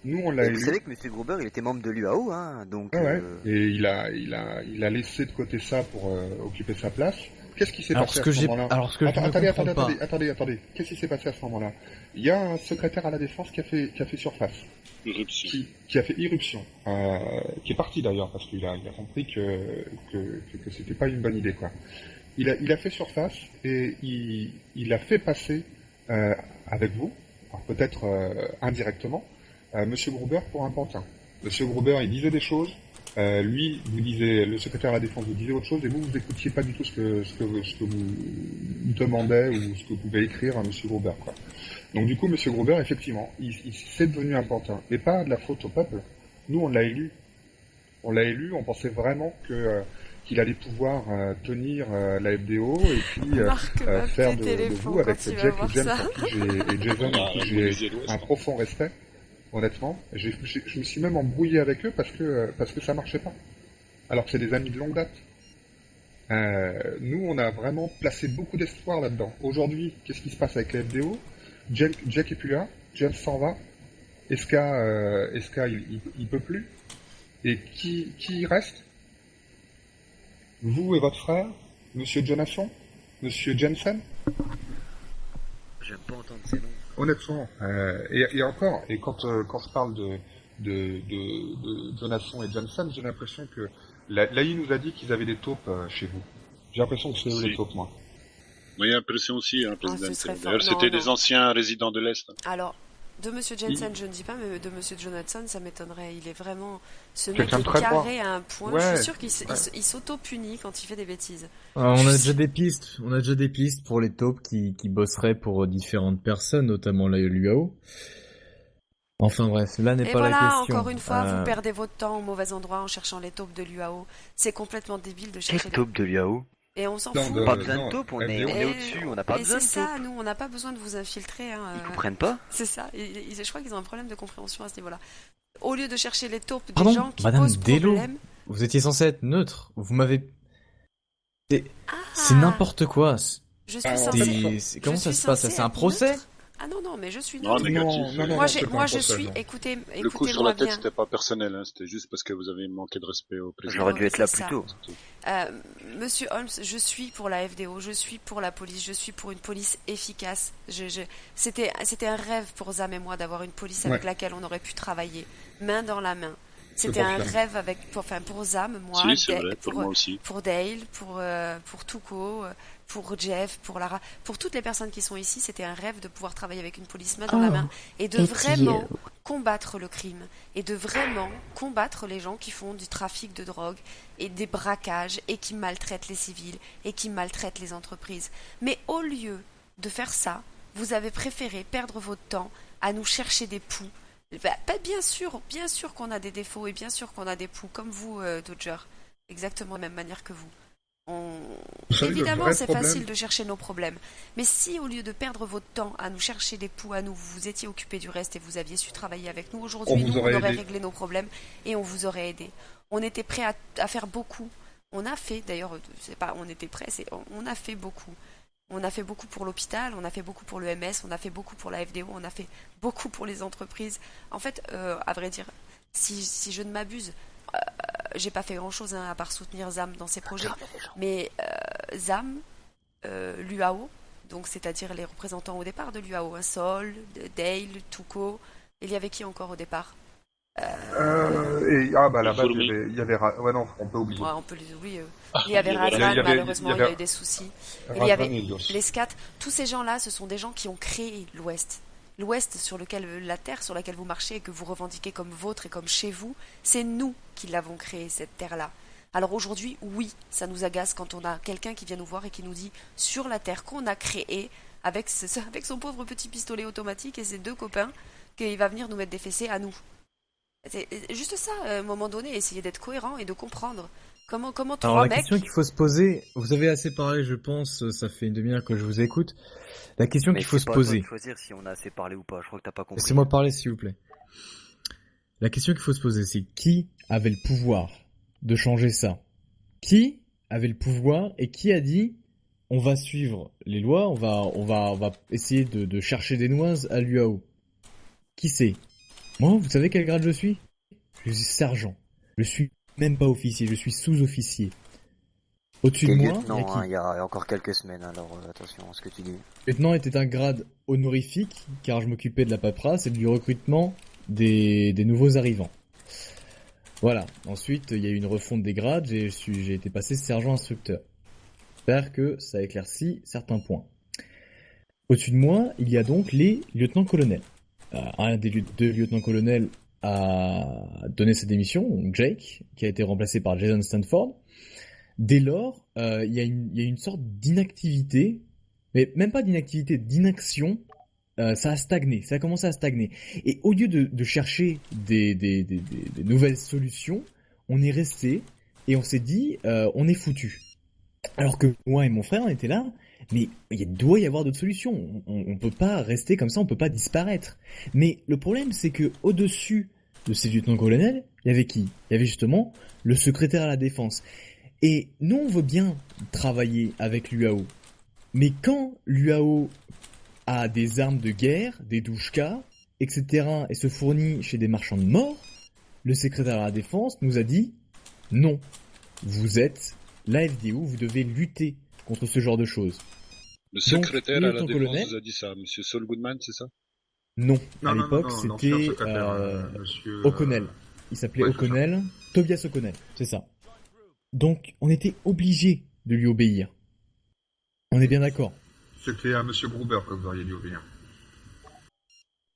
Nous, on l'a élu. Vous savez que Monsieur Gruber, il était membre de l'UAO, hein, donc. Ouais. Et il a laissé de côté ça pour occuper sa place. Qu'est-ce qui s'est passé à ce moment-là? Attendez. Qu'est-ce qui s'est passé à ce moment-là? Il y a un secrétaire à la défense qui a fait surface. Irruption. Qui a fait irruption. Qui est parti d'ailleurs parce qu'il a compris que c'était pas une bonne idée, quoi. Il a fait surface et il a fait passer avec vous, alors peut-être indirectement. Monsieur Gruber pour un pantin. Monsieur Gruber, il disait des choses, lui, vous disiez, le secrétaire à la défense vous disait autre chose, et vous écoutiez pas du tout ce que vous demandait ou ce que vous pouvez écrire à Monsieur Gruber, quoi. Donc du coup, Monsieur Gruber, effectivement, c'est devenu un pantin, mais pas de la faute au peuple. Nous, on l'a élu, on pensait vraiment qu'il allait pouvoir tenir la FDO et puis faire de vous avec Jack et James et Jason à qui j'ai un profond respect. Honnêtement, je me suis même embrouillé avec eux parce que ça marchait pas. Alors que c'est des amis de longue date. Nous, on a vraiment placé beaucoup d'espoir là-dedans. Aujourd'hui, qu'est-ce qui se passe avec la FDO? Jack est plus là, James s'en va, SK il peut plus. Et qui reste? Vous et votre frère, Monsieur Jonathan, Monsieur Jensen? J'aime pas entendre ces noms. Honnêtement, et encore, et quand je parle de Jonathan et Jensen, j'ai l'impression que l'AI nous a dit qu'ils avaient des taupes chez vous. J'ai l'impression que c'est eux les taupes, moi. Moi, il y a l'impression aussi, hein, président. D'ailleurs, c'était des anciens résidents de l'Est. Alors, de Monsieur Jensen, je ne dis pas, mais de Monsieur Jonathan, ça m'étonnerait. Il est vraiment ce mec est carré à un point. Ouais. Je suis sûr qu'il s'auto-punit quand il fait des bêtises. Alors, on a déjà des pistes pour les taupes qui bosseraient pour différentes personnes, notamment l'UAO. Enfin bref, là n'est pas la question. Et encore une fois, vous perdez votre temps au mauvais endroit en cherchant les taupes de l'UAO. C'est complètement débile de chercher les taupes de l'UAO. Et on s'en fout. On n'a pas besoin de taupes, on est au-dessus, on n'a pas besoin de taupes. C'est ça, nous, on n'a pas besoin de vous infiltrer. Hein. Ils comprennent pas. C'est ça, je crois qu'ils ont un problème de compréhension à ce niveau-là. Au lieu de chercher les taupes des gens qui posent problème... Vous étiez censé être neutre, vous m'avez... C'est n'importe quoi. Je suis censé... Comment ça se passe? C'est un procès? Ah non, mais je suis non, négatif. Moi, je suis... Écoutez, le coup sur la tête, c'était pas personnel, hein, c'était juste parce que vous avez manqué de respect au président. J'aurais dû être là plus tôt. Monsieur Holmes, je suis pour la FDO, je suis pour la police, je suis pour une police efficace. C'était un rêve pour Zam et moi d'avoir une police avec laquelle on aurait pu travailler, main dans la main. C'était un rêve pour Zam, moi, pour Dale, pour Tuco, pour Jeff, pour Lara, pour toutes les personnes qui sont ici, c'était un rêve de pouvoir travailler avec une police main dans la main et de vraiment combattre le crime et de vraiment combattre les gens qui font du trafic de drogue et des braquages et qui maltraitent les civils et qui maltraitent les entreprises. Mais au lieu de faire ça, vous avez préféré perdre votre temps à nous chercher des poux. Bien sûr qu'on a des défauts et bien sûr qu'on a des poux, comme vous, Dodger, exactement de la même manière que vous. Évidemment, c'est facile de chercher nos problèmes, mais si au lieu de perdre votre temps à nous chercher des poux à nous, vous étiez occupé du reste et vous aviez su travailler avec nous, aujourd'hui, on aurait réglé nos problèmes et on vous aurait aidé. On était prêt à faire beaucoup. On a fait, d'ailleurs, c'est pas on était prêt, on a fait beaucoup. On a fait beaucoup pour l'hôpital, on a fait beaucoup pour le MS, on a fait beaucoup pour la FDO, on a fait beaucoup pour les entreprises. En fait, à vrai dire, si je ne m'abuse, j'ai pas fait grand-chose à part soutenir ZAM dans ses projets. Mais ZAM, l'UAO, donc c'est-à-dire les représentants au départ de l'UAO, Sol, Dale, Tuco, il y avait qui encore au départ? Là-bas, il y avait ouais, non, on peut oublier. Ouais, on peut les oublier. Il y avait Razvan, malheureusement, il y a eu des soucis. Il y avait les SCAT. Tous ces gens-là, ce sont des gens qui ont créé l'Ouest. L'Ouest la terre sur laquelle vous marchez et que vous revendiquez comme vôtre et comme chez vous, c'est nous qui l'avons créée, cette terre-là. Alors aujourd'hui, oui, ça nous agace quand on a quelqu'un qui vient nous voir et qui nous dit sur la terre qu'on a créée, avec son pauvre petit pistolet automatique et ses 2 copains, qu'il va venir nous mettre des fessées à nous. C'est juste ça, à un moment donné, essayer d'être cohérent et de comprendre comment Alors la question qu'il faut se poser, vous avez assez parlé, je pense, ça fait une demi-heure que je vous écoute. La question qu'il faut se poser. Il faut choisir si on a assez parlé ou pas. Je crois que t'as pas compris. Laissez-moi parler, s'il vous plaît. La question qu'il faut se poser, c'est qui avait le pouvoir de changer ça? Qui avait le pouvoir et qui a dit on va suivre les lois, on va essayer de chercher des noises à l'UAO? Qui c'est? Moi, vous savez quel grade je suis? Je suis sergent. Je suis même pas officier, je suis sous-officier. Au-dessus de moi, il y a encore quelques semaines, alors attention à ce que tu dis. Lieutenant était un grade honorifique, car je m'occupais de la paperasse et du recrutement des nouveaux arrivants. Voilà. Ensuite, il y a eu une refonte des grades, j'ai été passé sergent instructeur. J'espère que ça éclaircit certains points. Au-dessus de moi, il y a donc les lieutenants-colonels. Un des 2 lieutenants-colonels a donné sa démission, Jake, qui a été remplacé par Jason Stanford. Dès lors, il y a une sorte d'inactivité, mais même pas d'inactivité, d'inaction. Ça a stagné, ça a commencé à stagner. Et au lieu de chercher des nouvelles solutions, on est resté et on s'est dit, on est foutu. Alors que moi et mon frère, on était là. Mais il doit y avoir d'autres solutions. On peut pas rester comme ça, on peut pas disparaître. Mais le problème, c'est que au-dessus de ces lieutenants-colonels, il y avait qui? Il y avait justement le secrétaire à la défense. Et nous, on veut bien travailler avec l'UAO. Mais quand l'UAO a des armes de guerre, des douchkas, etc., et se fournit chez des marchands de mort, le secrétaire à la défense nous a dit non. Vous êtes la FDO, vous devez lutter contre ce genre de choses. Le secrétaire à la défense vous a dit ça, monsieur Saul Goodman, c'est ça? Non, à l'époque c'était O'Connell. Il s'appelait O'Connell, Tobias O'Connell, c'est ça. Donc on était obligé de lui obéir. On est bien d'accord. C'était à monsieur Gruber que vous auriez dû obéir.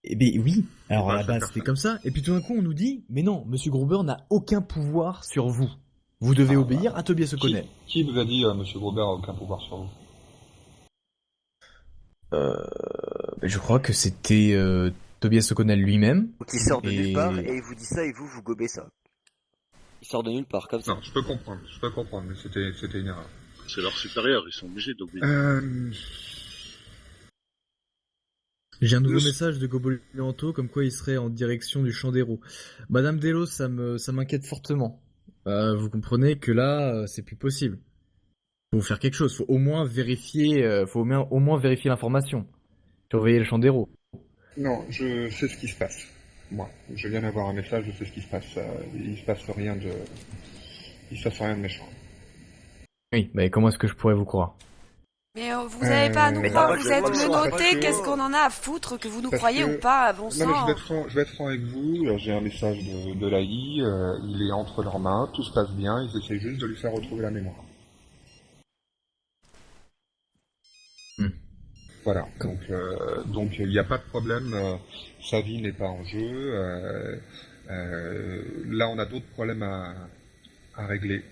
Eh bien oui, alors à la base c'était comme ça, et puis tout d'un coup on nous dit, mais non, monsieur Gruber n'a aucun pouvoir sur vous. Vous devez obéir à Tobias O'Connell. Qui vous a dit monsieur Gruber n'a aucun pouvoir sur vous? Je crois que c'était Tobias O'Connell lui-même. Qui sort de nulle part et il vous dit ça et vous gobez ça. Il sort de nulle part comme ça. Non, je peux comprendre, mais c'était une erreur. C'est leur supérieur, ils sont obligés d'obéir. J'ai un nouveau message de Gobolianto comme quoi il serait en direction du champ d'héros. Madame Delos, ça m'inquiète fortement. Vous comprenez que là, c'est plus possible. Faut faire quelque chose, faut au moins vérifier, l'information. Surveiller le champ d'héros. Non, je sais ce qui se passe. Moi, je viens d'avoir un message, je sais ce qui se passe. Il se passe rien de méchant. Oui, mais comment est-ce que je pourrais vous croire? Mais vous n'avez pas à nous croire, vous êtes menottés, qu'est-ce qu'on en a à foutre que vous nous croyez ou pas, bon sang. Non, mais je vais être franc avec vous, j'ai un message de l'AI, il est entre leurs mains, tout se passe bien, ils essaient juste de lui faire retrouver la mémoire. Voilà, donc il n'y a pas de problème, sa vie n'est pas en jeu, là on a d'autres problèmes à régler.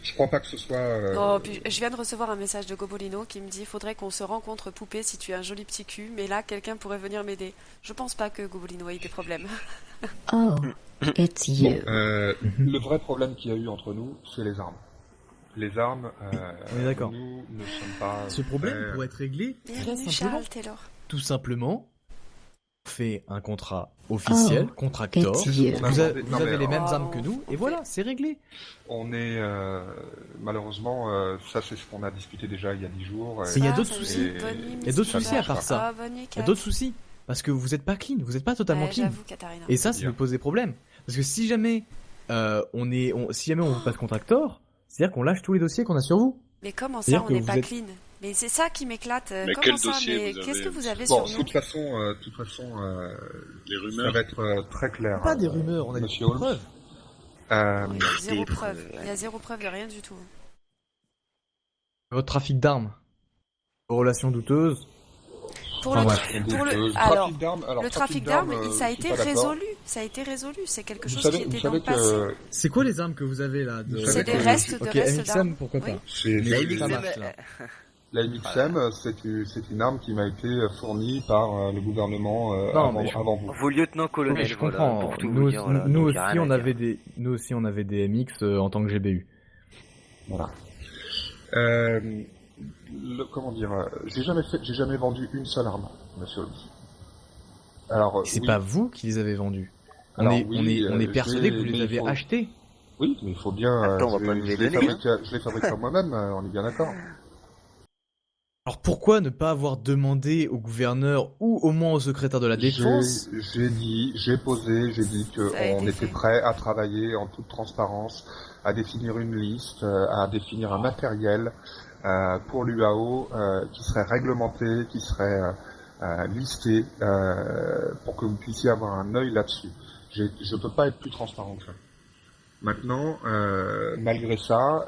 Je crois pas que ce soit... Puis je viens de recevoir un message de Gobolino qui me dit « Faudrait qu'on se rencontre, poupée, si tu as un joli petit cul, mais là, quelqu'un pourrait venir m'aider. » Je pense pas que Gobolino ait des problèmes. Oh, it's you. Le vrai problème qu'il y a eu entre nous, c'est les armes. Les armes, on est d'accord. Nous ne sommes pas... Ce problème pourrait être réglé très simplement. Tout simplement, on fait un contrat officiel, contractor, vous avez les mêmes armes que nous, et voilà, c'est réglé. On est, malheureusement, ça c'est ce qu'on a discuté déjà il y a 10 jours. Il y a d'autres soucis. Il y a d'autres soucis à part ça. Il y a d'autres soucis. Parce que vous n'êtes pas clean, vous n'êtes pas totalement clean. Et ça nous pose des problèmes. Parce que si jamais si jamais on vous passe contractor, c'est-à-dire qu'on lâche tous les dossiers qu'on a sur vous. Mais comment ça, on n'est pas clean? Mais c'est ça qui m'éclate. Mais comment ça? Mais qu'est-ce que vous avez sur nous? De toute façon, les rumeurs. Ça va être très clair. Pas des rumeurs, on a des preuves. Il y a zéro preuve. Il y a zéro preuve de rien du tout. Votre trafic d'armes, vos relations douteuses. Le trafic d'armes, ça a été résolu. Ça a été résolu. C'est quelque chose qui était dans le passé. C'est quoi les armes que vous avez là? C'est des restes d'armes. Pourquoi pas? La MXM, c'est une arme qui m'a été fournie par le gouvernement avant vous. Vos lieutenants-colonels, je comprends. pour tout vous dire. Nous aussi, on avait des MX en tant que GBU. Voilà. Comment dire, j'ai jamais vendu une seule arme, monsieur Holmes. Alors, c'est pas vous qui les avez vendus. On est persuadé que vous les avez achetés. Oui, mais il faut bien. Attends, on va pas nous les donner. Je les fabrique pas moi-même, on est bien d'accord. Alors pourquoi ne pas avoir demandé au gouverneur ou au moins au secrétaire de la Défense? J'ai dit qu'on était prêt à travailler en toute transparence, à définir une liste, à définir un matériel pour l'UAO qui serait réglementé, qui serait listé, pour que vous puissiez avoir un œil là-dessus. Je peux pas être plus transparent que ça. Maintenant, malgré ça,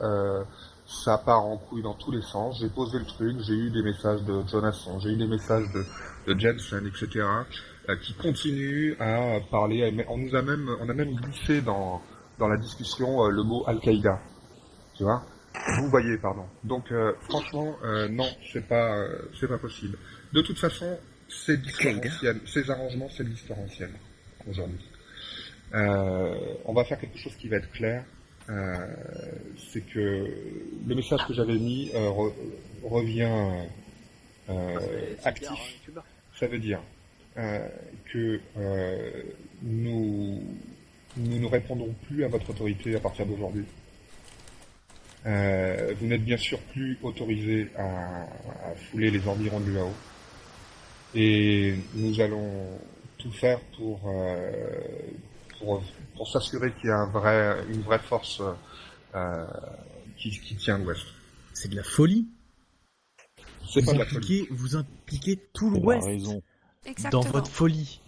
ça part en couille dans tous les sens. J'ai posé le truc, j'ai eu des messages de Jonathan, j'ai eu des messages de Jensen, etc., qui continuent à parler. On a même glissé dans la discussion le mot Al-Qaïda. Tu vois? Vous voyez, pardon. Donc, franchement, non, c'est pas possible. De toute façon, c'est de l'histoire ancienne. Ces arrangements, c'est de l'histoire ancienne, aujourd'hui. On va faire quelque chose qui va être clair. C'est que le message que j'avais mis revient actif. Ça veut dire que nous ne répondrons plus à votre autorité à partir d'aujourd'hui. Vous n'êtes bien sûr plus autorisé à fouler les environs de l'UAO. Et nous allons tout faire pour s'assurer qu'il y a une vraie force qui tient l'Ouest. C'est de la folie. C'est pas de la folie. Vous impliquez tout l'Ouest dans votre folie.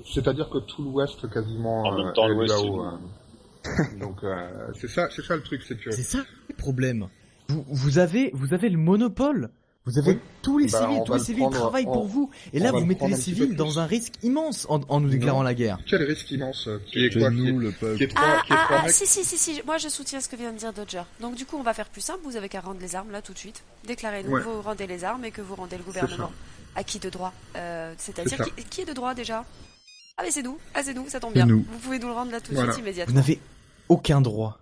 C'est-à-dire que tout l'Ouest quasiment en même temps l'Ouest. Donc c'est ça le truc, c'est que c'est ça le problème. Vous avez le monopole. Vous avez tous les civils, travaillent pour vous. Et là, vous mettez les civils dans un risque immense en nous déclarant la guerre. Quel risque immense? Si. Moi, je soutiens ce que vient de dire Dodger. Donc, du coup, on va faire plus simple. Vous avez qu'à rendre les armes là tout de suite. Déclarez-nous que vous rendez les armes et que vous rendez le gouvernement. À qui de droit? C'est-à-dire, qui est de droit déjà? Ah, mais c'est nous. Ça tombe bien. Vous pouvez nous le rendre là tout de suite immédiatement. Vous n'avez aucun droit.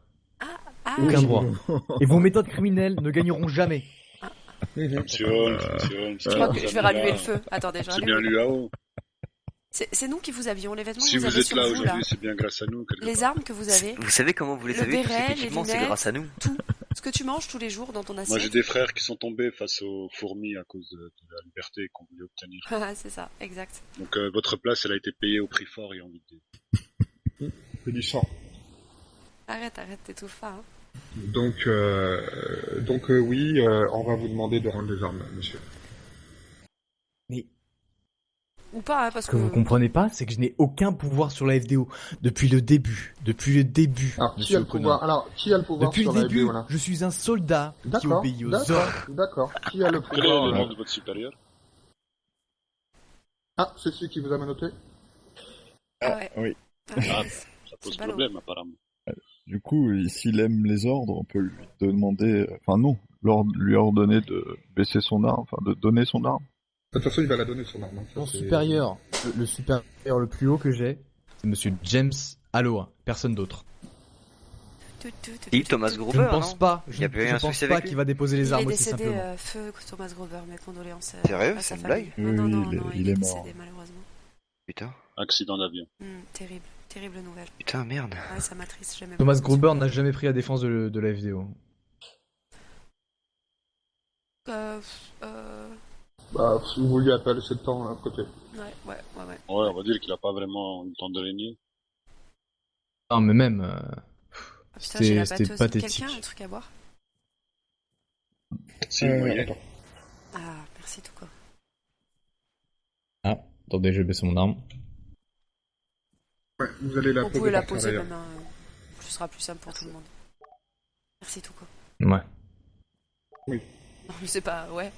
Aucun droit. Et vos méthodes criminelles ne gagneront jamais. Monsieur Holmes. Je crois que je vais rallumer le feu. Attendez, je rallume. C'est bien l'UAO. C'est nous qui vous avions les vêtements si que vous avez sur vous. Si vous êtes là aujourd'hui, c'est bien grâce à nous. Les armes que vous avez. Vous savez comment vous les avez? Effectivement, c'est grâce à nous. Tout. Ce que tu manges tous les jours dans ton assiette. Moi, j'ai des frères qui sont tombés face aux fourmis à cause de la liberté qu'on voulait obtenir. C'est ça, exact. Donc, votre place, elle a été payée au prix fort et en vérité. C'est du sang. Arrête, t'étouffes pas. Hein. Donc oui, on va vous demander de rendre les armes, monsieur. Mais ou pas, hein, parce ce que vous comprenez pas, c'est que je n'ai aucun pouvoir sur la FDO depuis le début. Alors qui a le pouvoir depuis sur le la début, FDO là? je suis un soldat qui obéit aux ordres. D'accord. Qui a le pouvoir? Quel est le nom de votre supérieur? Ah, c'est celui qui vous a menotté? Ouais. Oui. Ah, ça pose problème apparemment. Du coup, s'il aime les ordres, on peut lui demander, lui ordonner de baisser son arme, enfin de donner son arme. De toute façon, il va la donner son arme. Mon supérieur, le supérieur le plus haut que j'ai, c'est Monsieur James Alloa, personne d'autre. Dit Thomas Gruber, je ne pense pas, je ne pense pas qu'il va déposer les armes aussi simplement. Il est décédé, feu Thomas Gruber, mes condoléances. Sérieux, c'est une blague? Non, il est mort. Décédé, malheureusement. Putain. Accident d'avion. Terrible nouvelle. Putain, merde. Ouais, ça m'attriste jamais. Thomas Gruber n'a jamais pris la défense de la FDO. Bah, si vous lui avez laissé le temps à côté. Ouais. Ouais, on va dire qu'il a pas vraiment eu le temps de régner. Non, mais même... C'était pathétique. Quelqu'un a un truc à boire? Si, attends. Ah, merci tout quoi. Ah, attendez, je vais baisser mon arme. Ouais, vous allez la poser. Vous pouvez la poser maintenant. Ce sera plus simple pour tout le monde. Merci tout quoi. Ouais. Oui. Non, je sais pas, ouais.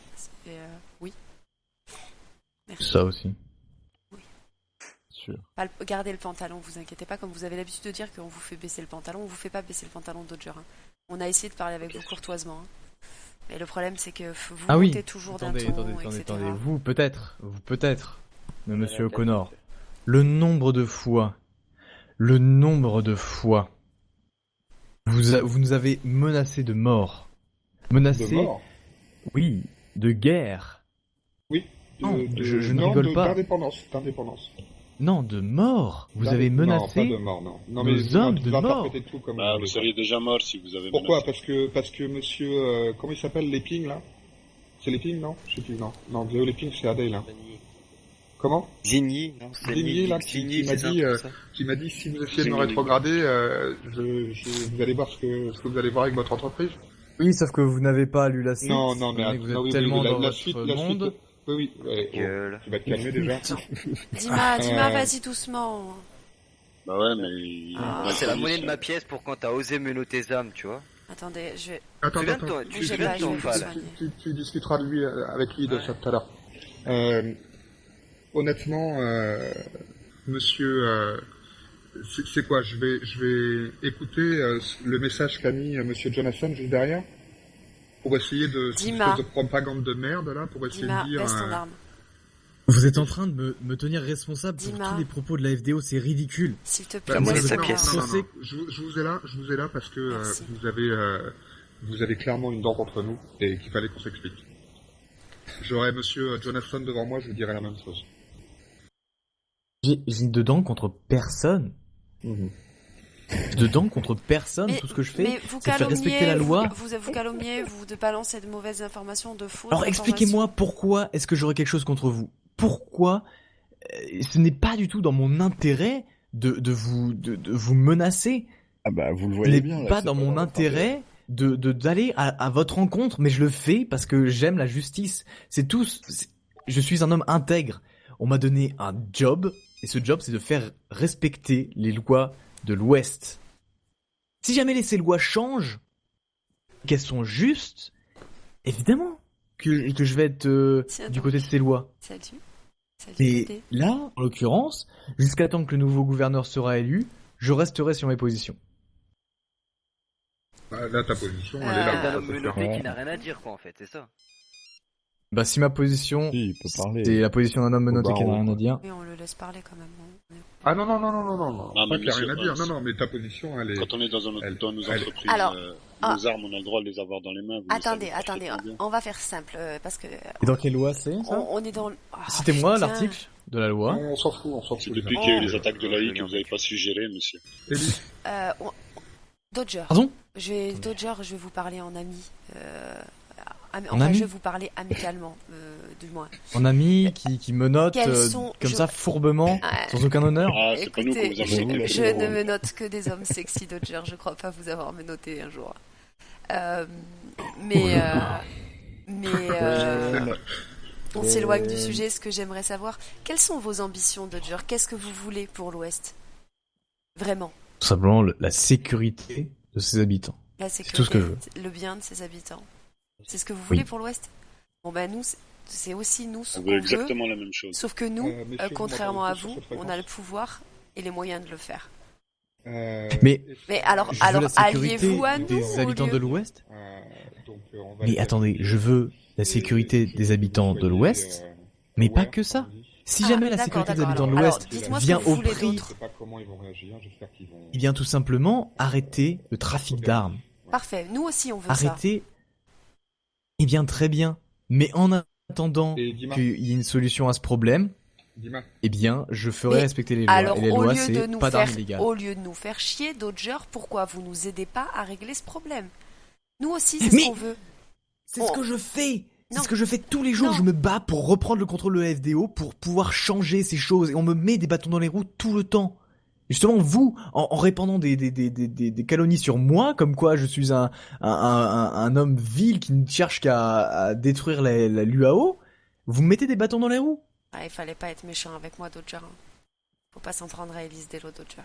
Oui. Merci. Ça aussi. Oui. Sûr. Gardez le pantalon, vous inquiétez pas. Comme vous avez l'habitude de dire qu'on vous fait baisser le pantalon, on vous fait pas baisser le pantalon Dodger. Hein. On a essayé de parler avec vous courtoisement. Hein. Mais le problème c'est que vous montez toujours d'un ton, etc. Vous peut-être. Mais Monsieur O'Connor, le nombre de fois vous nous avez menacé de mort. Menacé. De mort? Oui, de guerre. Oui. Non, je ne rigole pas. D'indépendance. Non, de mort. Vous avez menacé. Non, pas de mort, non. Non, nos hommes de mort. Tout comme vous seriez déjà mort si vous avez. Pourquoi? Parce que monsieur, comment il s'appelle, Leping là? C'est Leping, non? Je sais plus, non. Non, Léo Leping, c'est Adèle là. Comment? Zigny, non, c'est Zigny là, qui m'a dit si vous essayez de me rétrograder, vous allez voir ce que vous allez voir avec votre entreprise. Oui, sauf que vous n'avez pas lu la suite. Non, mais vous êtes tellement dans la votre suite, monde. Oui. Tu vas te calmer déjà. Dis-moi, vas-y doucement. Bah ouais, mais... c'est la monnaie de ma pièce pour quand t'as osé mener tes âmes, tu vois. Attendez, je vais... Attends. Tu discuteras de lui, avec lui de ça tout à l'heure. Honnêtement, monsieur... c'est quoi? Je vais écouter le message qu'a mis monsieur Jonathan juste derrière pour essayer de cette espèce de propagande de merde là, pour essayer de dire. Baisse ton arme. Vous êtes en train de me tenir responsable pour tous les propos de la FDO, c'est ridicule. S'il te plaît, la monnaie de sa pièce. Non. Je vous ai là parce que vous avez clairement une dent contre nous et qu'il fallait qu'on s'explique. J'aurais monsieur Jonathan devant moi, je vous dirais la même chose. J'ai de dents contre personne. Dedans contre personne, tout ce que je fais, c'est faire respecter la loi. Vous calomniez, vous de balancer de mauvaises informations, de fausses Alors expliquez-moi pourquoi est-ce que j'aurais quelque chose contre vous? Pourquoi ce n'est pas du tout dans mon intérêt de vous menacer. Ah bah vous le voyez bien. Ce n'est pas dans mon intérêt d'aller à votre rencontre, mais je le fais parce que j'aime la justice. C'est tout. Je suis un homme intègre. On m'a donné un job, et ce job c'est de faire respecter les lois de l'Ouest. Si jamais ces lois changent, qu'elles sont justes, évidemment que je vais être du côté de ces lois. Et là, en l'occurrence, jusqu'à temps que le nouveau gouverneur sera élu, je resterai sur mes positions. Là, ta position, elle est là. C'est un homme menotté qui n'a rien à dire, quoi, en fait, c'est ça. Bah, si ma position, c'est la position d'un homme menotté qui n'a rien à dire. Mais on le laisse parler quand même. Ah non, pas qu'il n'y a rien à dire. Non, mais ta position, elle est... Quand on est dans nos entreprises, alors, nos armes, on a le droit de les avoir dans les mains. Attendez, on va faire simple, parce que... Et dans quelle loi c'est, ça? On est dans... Citez-moi l'article de la loi. On s'en fout. C'est depuis qu'il y a eu les attaques de l'AI que vous n'avez pas su gérer, monsieur. Dodger. Pardon? Dodger, je vais vous parler en ami. je vais vous parler amicalement, du moins. En ami qui menote comme ça fourbement, sans aucun honneur. Écoutez, je ne me note que des hommes sexy Dodger, je crois pas vous avoir menotté un jour. On s'éloigne du sujet. Ce que j'aimerais savoir, quelles sont vos ambitions, Dodger? Qu'est-ce que vous voulez pour l'Ouest? Vraiment. Tout simplement la sécurité de ses habitants. C'est tout ce que je veux. Le bien de ses habitants. C'est ce que vous voulez pour l'Ouest? Bon ben nous, c'est aussi nous ce qu'on veut. Exactement la même chose. Sauf que nous, contrairement à vous, on a le pouvoir et les moyens de le faire. Mais alors alliez-vous à nous des habitants de l'Ouest? Mais attendez, je veux la sécurité des habitants de l'Ouest, mais pas que ça. Si jamais la sécurité des habitants de l'Ouest vient au prix, il vient tout simplement arrêter le trafic d'armes. Parfait, nous aussi on veut arrêter. Eh bien très bien, mais en attendant qu'il y ait une solution à ce problème, eh bien je ferai respecter les lois. Alors, et les lois, c'est pas d'armes illégales. Au lieu de nous faire chier, Dodger, pourquoi vous nous aidez pas à régler ce problème? Nous aussi, c'est ce qu'on veut. C'est ce que je fais. C'est ce que je fais tous les jours. Je me bats pour reprendre le contrôle de la FDO, pour pouvoir changer ces choses. Et on me met des bâtons dans les roues tout le temps. Et justement, vous, en répandant des calomnies sur moi, comme quoi je suis un homme vil qui ne cherche qu'à détruire l'UAO, vous me mettez des bâtons dans les roues. Il fallait pas être méchant avec moi, Dodger. Faut pas s'en prendre à Elise Dello, Dodger.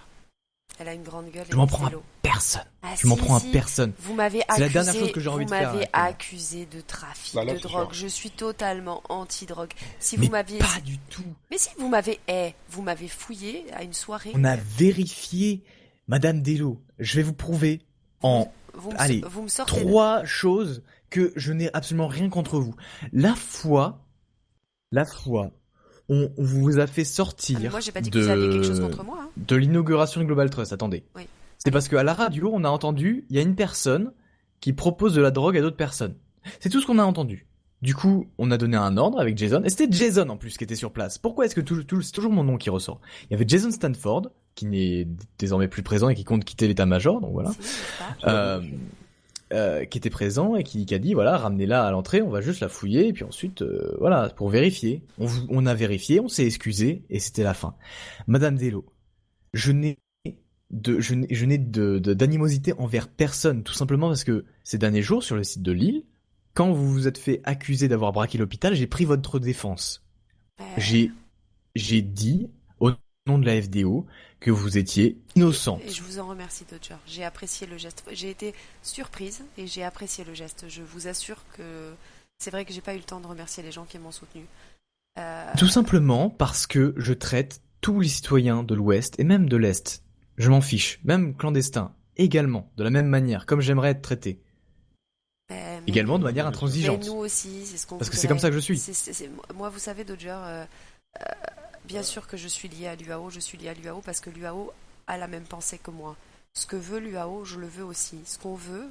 Elle a une grande gueule. Je m'en prends à personne. Je m'en prends à personne. Vous m'avez accusé. C'est la dernière chose que j'ai envie de faire. Vous m'avez accusé de trafic de drogue. Je suis totalement anti-drogue. Si mais vous m'aviez. Pas du tout. Mais si vous m'avez fouillé à une soirée. On a vérifié, Madame Dello. Je vais vous prouver vous me sortez 3 choses que je n'ai absolument rien contre vous. La fois, on vous a fait sortir moi, j'ai pas dit que vous aviez quelque chose contre moi, hein. De l'inauguration de Global Trust. Attendez. Oui. C'est parce qu'à la radio, on a entendu, il y a une personne qui propose de la drogue à d'autres personnes. C'est tout ce qu'on a entendu. Du coup, on a donné un ordre avec Jason, et c'était Jason en plus qui était sur place. Pourquoi est-ce que c'est toujours mon nom qui ressort? Il y avait Jason Stanford, qui n'est désormais plus présent et qui compte quitter l'état-major, donc voilà. Qui était présent et qui a dit voilà, ramenez-la à l'entrée, on va juste la fouiller et puis ensuite voilà, pour vérifier. On a vérifié, on s'est excusé et c'était la fin. Madame Dello, je n'ai d'animosité envers personne, tout simplement parce que ces derniers jours sur le site de Lille, quand vous vous êtes fait accuser d'avoir braqué l'hôpital, j'ai pris votre défense. J'ai dit au nom de la FDO que vous étiez innocente. Et je vous en remercie, Dodger. J'ai apprécié le geste. J'ai été surprise et j'ai apprécié le geste. Je vous assure que c'est vrai que j'ai pas eu le temps de remercier les gens qui m'ont soutenu. Tout simplement parce que je traite tous les citoyens de l'Ouest et même de l'Est. Je m'en fiche, même clandestins, également, de la même manière, comme j'aimerais être traité. Également de manière intransigeante. Mais nous aussi, c'est ce qu'on Parce que c'est comme ça que je suis. Moi, vous savez, Dodger, bien sûr que je suis lié à l'UAO. Je suis lié à l'UAO parce que l'UAO a la même pensée que moi. Ce que veut l'UAO, je le veux aussi. Ce qu'on veut,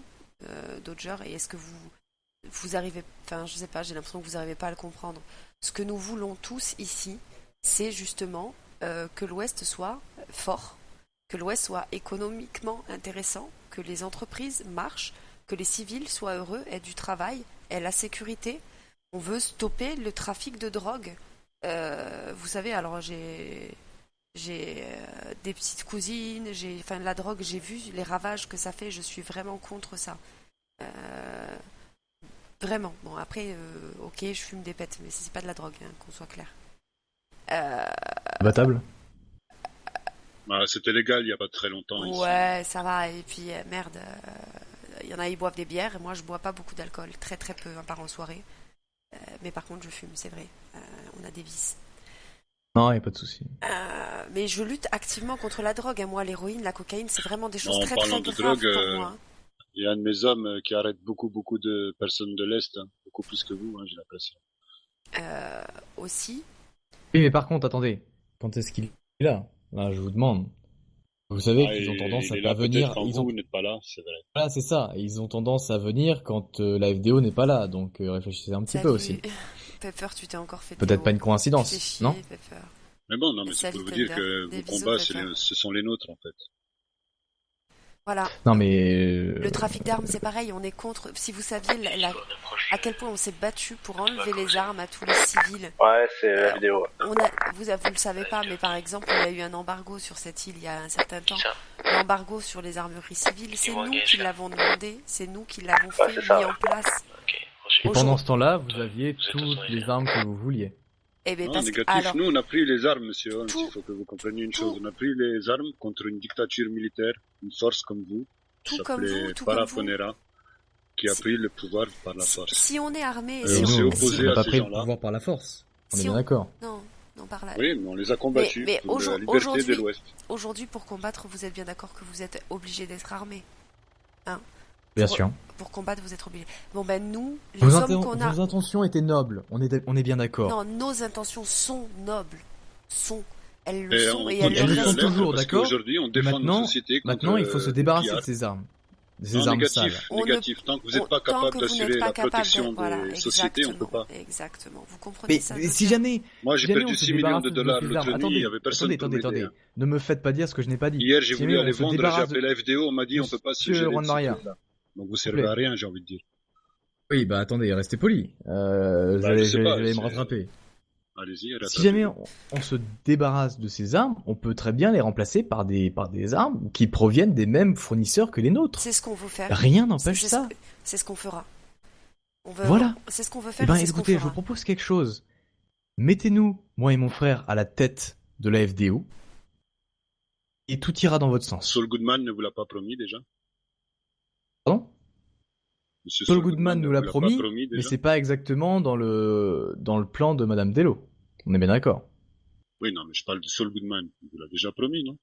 Dodger, et est-ce que vous arrivez... Enfin, je sais pas, j'ai l'impression que vous n'arrivez pas à le comprendre. Ce que nous voulons tous ici, c'est justement que l'Ouest soit fort, que l'Ouest soit économiquement intéressant, que les entreprises marchent, que les civils soient heureux, aient du travail, aient la sécurité. On veut stopper le trafic de drogue. Vous savez, alors j'ai des petites cousines, la drogue, j'ai vu les ravages que ça fait, je suis vraiment contre ça. Vraiment. Bon, après, ok, je fume des pètes, mais c'est pas de la drogue, hein, qu'on soit clair. Battable. C'était légal il y a pas très longtemps. Ouais, ici. Ça va, et puis merde, il y en a, ils boivent des bières, et moi je bois pas beaucoup d'alcool, très très peu, hein, par en soirée. Mais par contre, je fume, c'est vrai. On a des vices. Non, il n'y a pas de souci. Mais je lutte activement contre la drogue. Hein. Moi, l'héroïne, la cocaïne, c'est vraiment des choses très très graves drogue, pour moi. Il y a un de mes hommes qui arrête beaucoup de personnes de l'Est, hein. Beaucoup plus que vous, hein, j'ai l'impression. Aussi. Oui, mais par contre, attendez. Quand est-ce qu'il est là? Là, je vous demande. Vous savez qu'ils ont tendance à pas venir. Vous n'êtes pas là, c'est vrai. Voilà, c'est ça. Ils ont tendance à venir quand la FDO n'est pas là. Donc réfléchissez un petit peu aussi. Pepper, tu t'es encore fait. Peut-être pas une coïncidence, chier, non? Pepper. Mais bon, non, mais c'est pour vous dire que vos combats, ce sont les nôtres en fait. Voilà. Non mais le trafic d'armes, c'est pareil. On est contre. Si vous saviez à quel point on s'est battu pour enlever les armes à tous les civils. Ouais, c'est la vidéo. Vous le savez pas, mais par exemple, il y a eu un embargo sur cette île il y a un certain temps. L'embargo sur les armeries civiles, c'est nous qui l'avons demandé, c'est nous qui l'avons fait, mis en place. Et pendant ce temps-là, vous aviez toutes les armes que vous vouliez. Eh ben, négatif. Nous, on a pris les armes, monsieur Holmes. Il faut que vous compreniez une chose. On a pris les armes contre une dictature militaire, une force comme vous, qui s'appelait Parafonera, qui a pris le pouvoir par la force. Si on est armé, on s'est opposé à ces gens-là. On n'a pas pris le pouvoir par la force. On est bien d'accord. Non, par là. Oui, mais on les a combattus pour la liberté de l'Ouest. Aujourd'hui, pour combattre, vous êtes bien d'accord que vous êtes obligé d'être armé. Hein? Bien sûr. Pour combattre, vous êtes obligé. Bon ben nous, vos intentions étaient nobles. On est bien d'accord. Non, nos intentions sont nobles. Elles le sont et elles le sont toujours, d'accord. Aujourd'hui, on défend notre société contre maintenant, il faut se débarrasser de ces armes. Négatif. Tant que vous n'êtes pas capable d'assurer la protection des sociétés, on ne peut pas. Exactement. Vous comprenez ça. Mais si jamais. Moi, j'ai perdu 6 millions de dollars l'autre nuit, il n'y avait personne pour m'aider. Attendez. Ne me faites pas dire ce que je n'ai pas dit. Hier, j'ai voulu aller vendre, j'ai appelé la FDO, on m'a dit on ne peut pas se gérer de là. Donc vous servez à rien, j'ai envie de dire. Oui, bah attendez, restez poli. J'allais me rattraper. Allez-y, si jamais on se débarrasse de ces armes, on peut très bien les remplacer par des armes qui proviennent des mêmes fournisseurs que les nôtres. C'est ce qu'on veut faire. Rien n'empêche ça. C'est ce qu'on fera. Voilà. C'est ce qu'on veut faire. Écoutez, je vous propose quelque chose. Mettez-nous, moi et mon frère, à la tête de la FDO et tout ira dans votre sens. Saul Goodman ne vous l'a pas promis déjà? Pardon? Saul Goodman nous l'a promis, mais c'est pas exactement dans le plan de Madame Dello. On est bien d'accord. Oui, non, mais je parle de Saul Goodman. Il vous l'a déjà promis, non?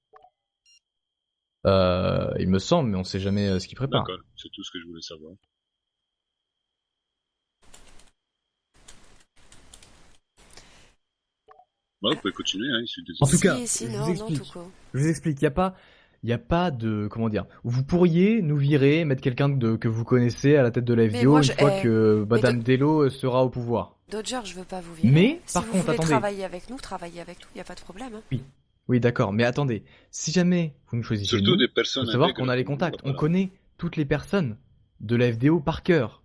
Il me semble, mais on sait jamais ce qu'il prépare. D'accord, c'est tout ce que je voulais savoir. Bah, vous pouvez continuer, hein, je suis désolé. En tout cas, je vous explique, il n'y a pas de, comment dire, vous pourriez nous virer, mettre quelqu'un que vous connaissez à la tête de la FDO une fois que Madame Dello sera au pouvoir. Dodger, je veux pas vous virer. Mais, si par contre, attendez. Travailler avec nous, il n'y a pas de problème. Hein. Oui, d'accord, mais attendez, si jamais vous nous choisissez, surtout des personnes, faut savoir qu'on a les contacts, on connaît toutes les personnes de la FDO par cœur.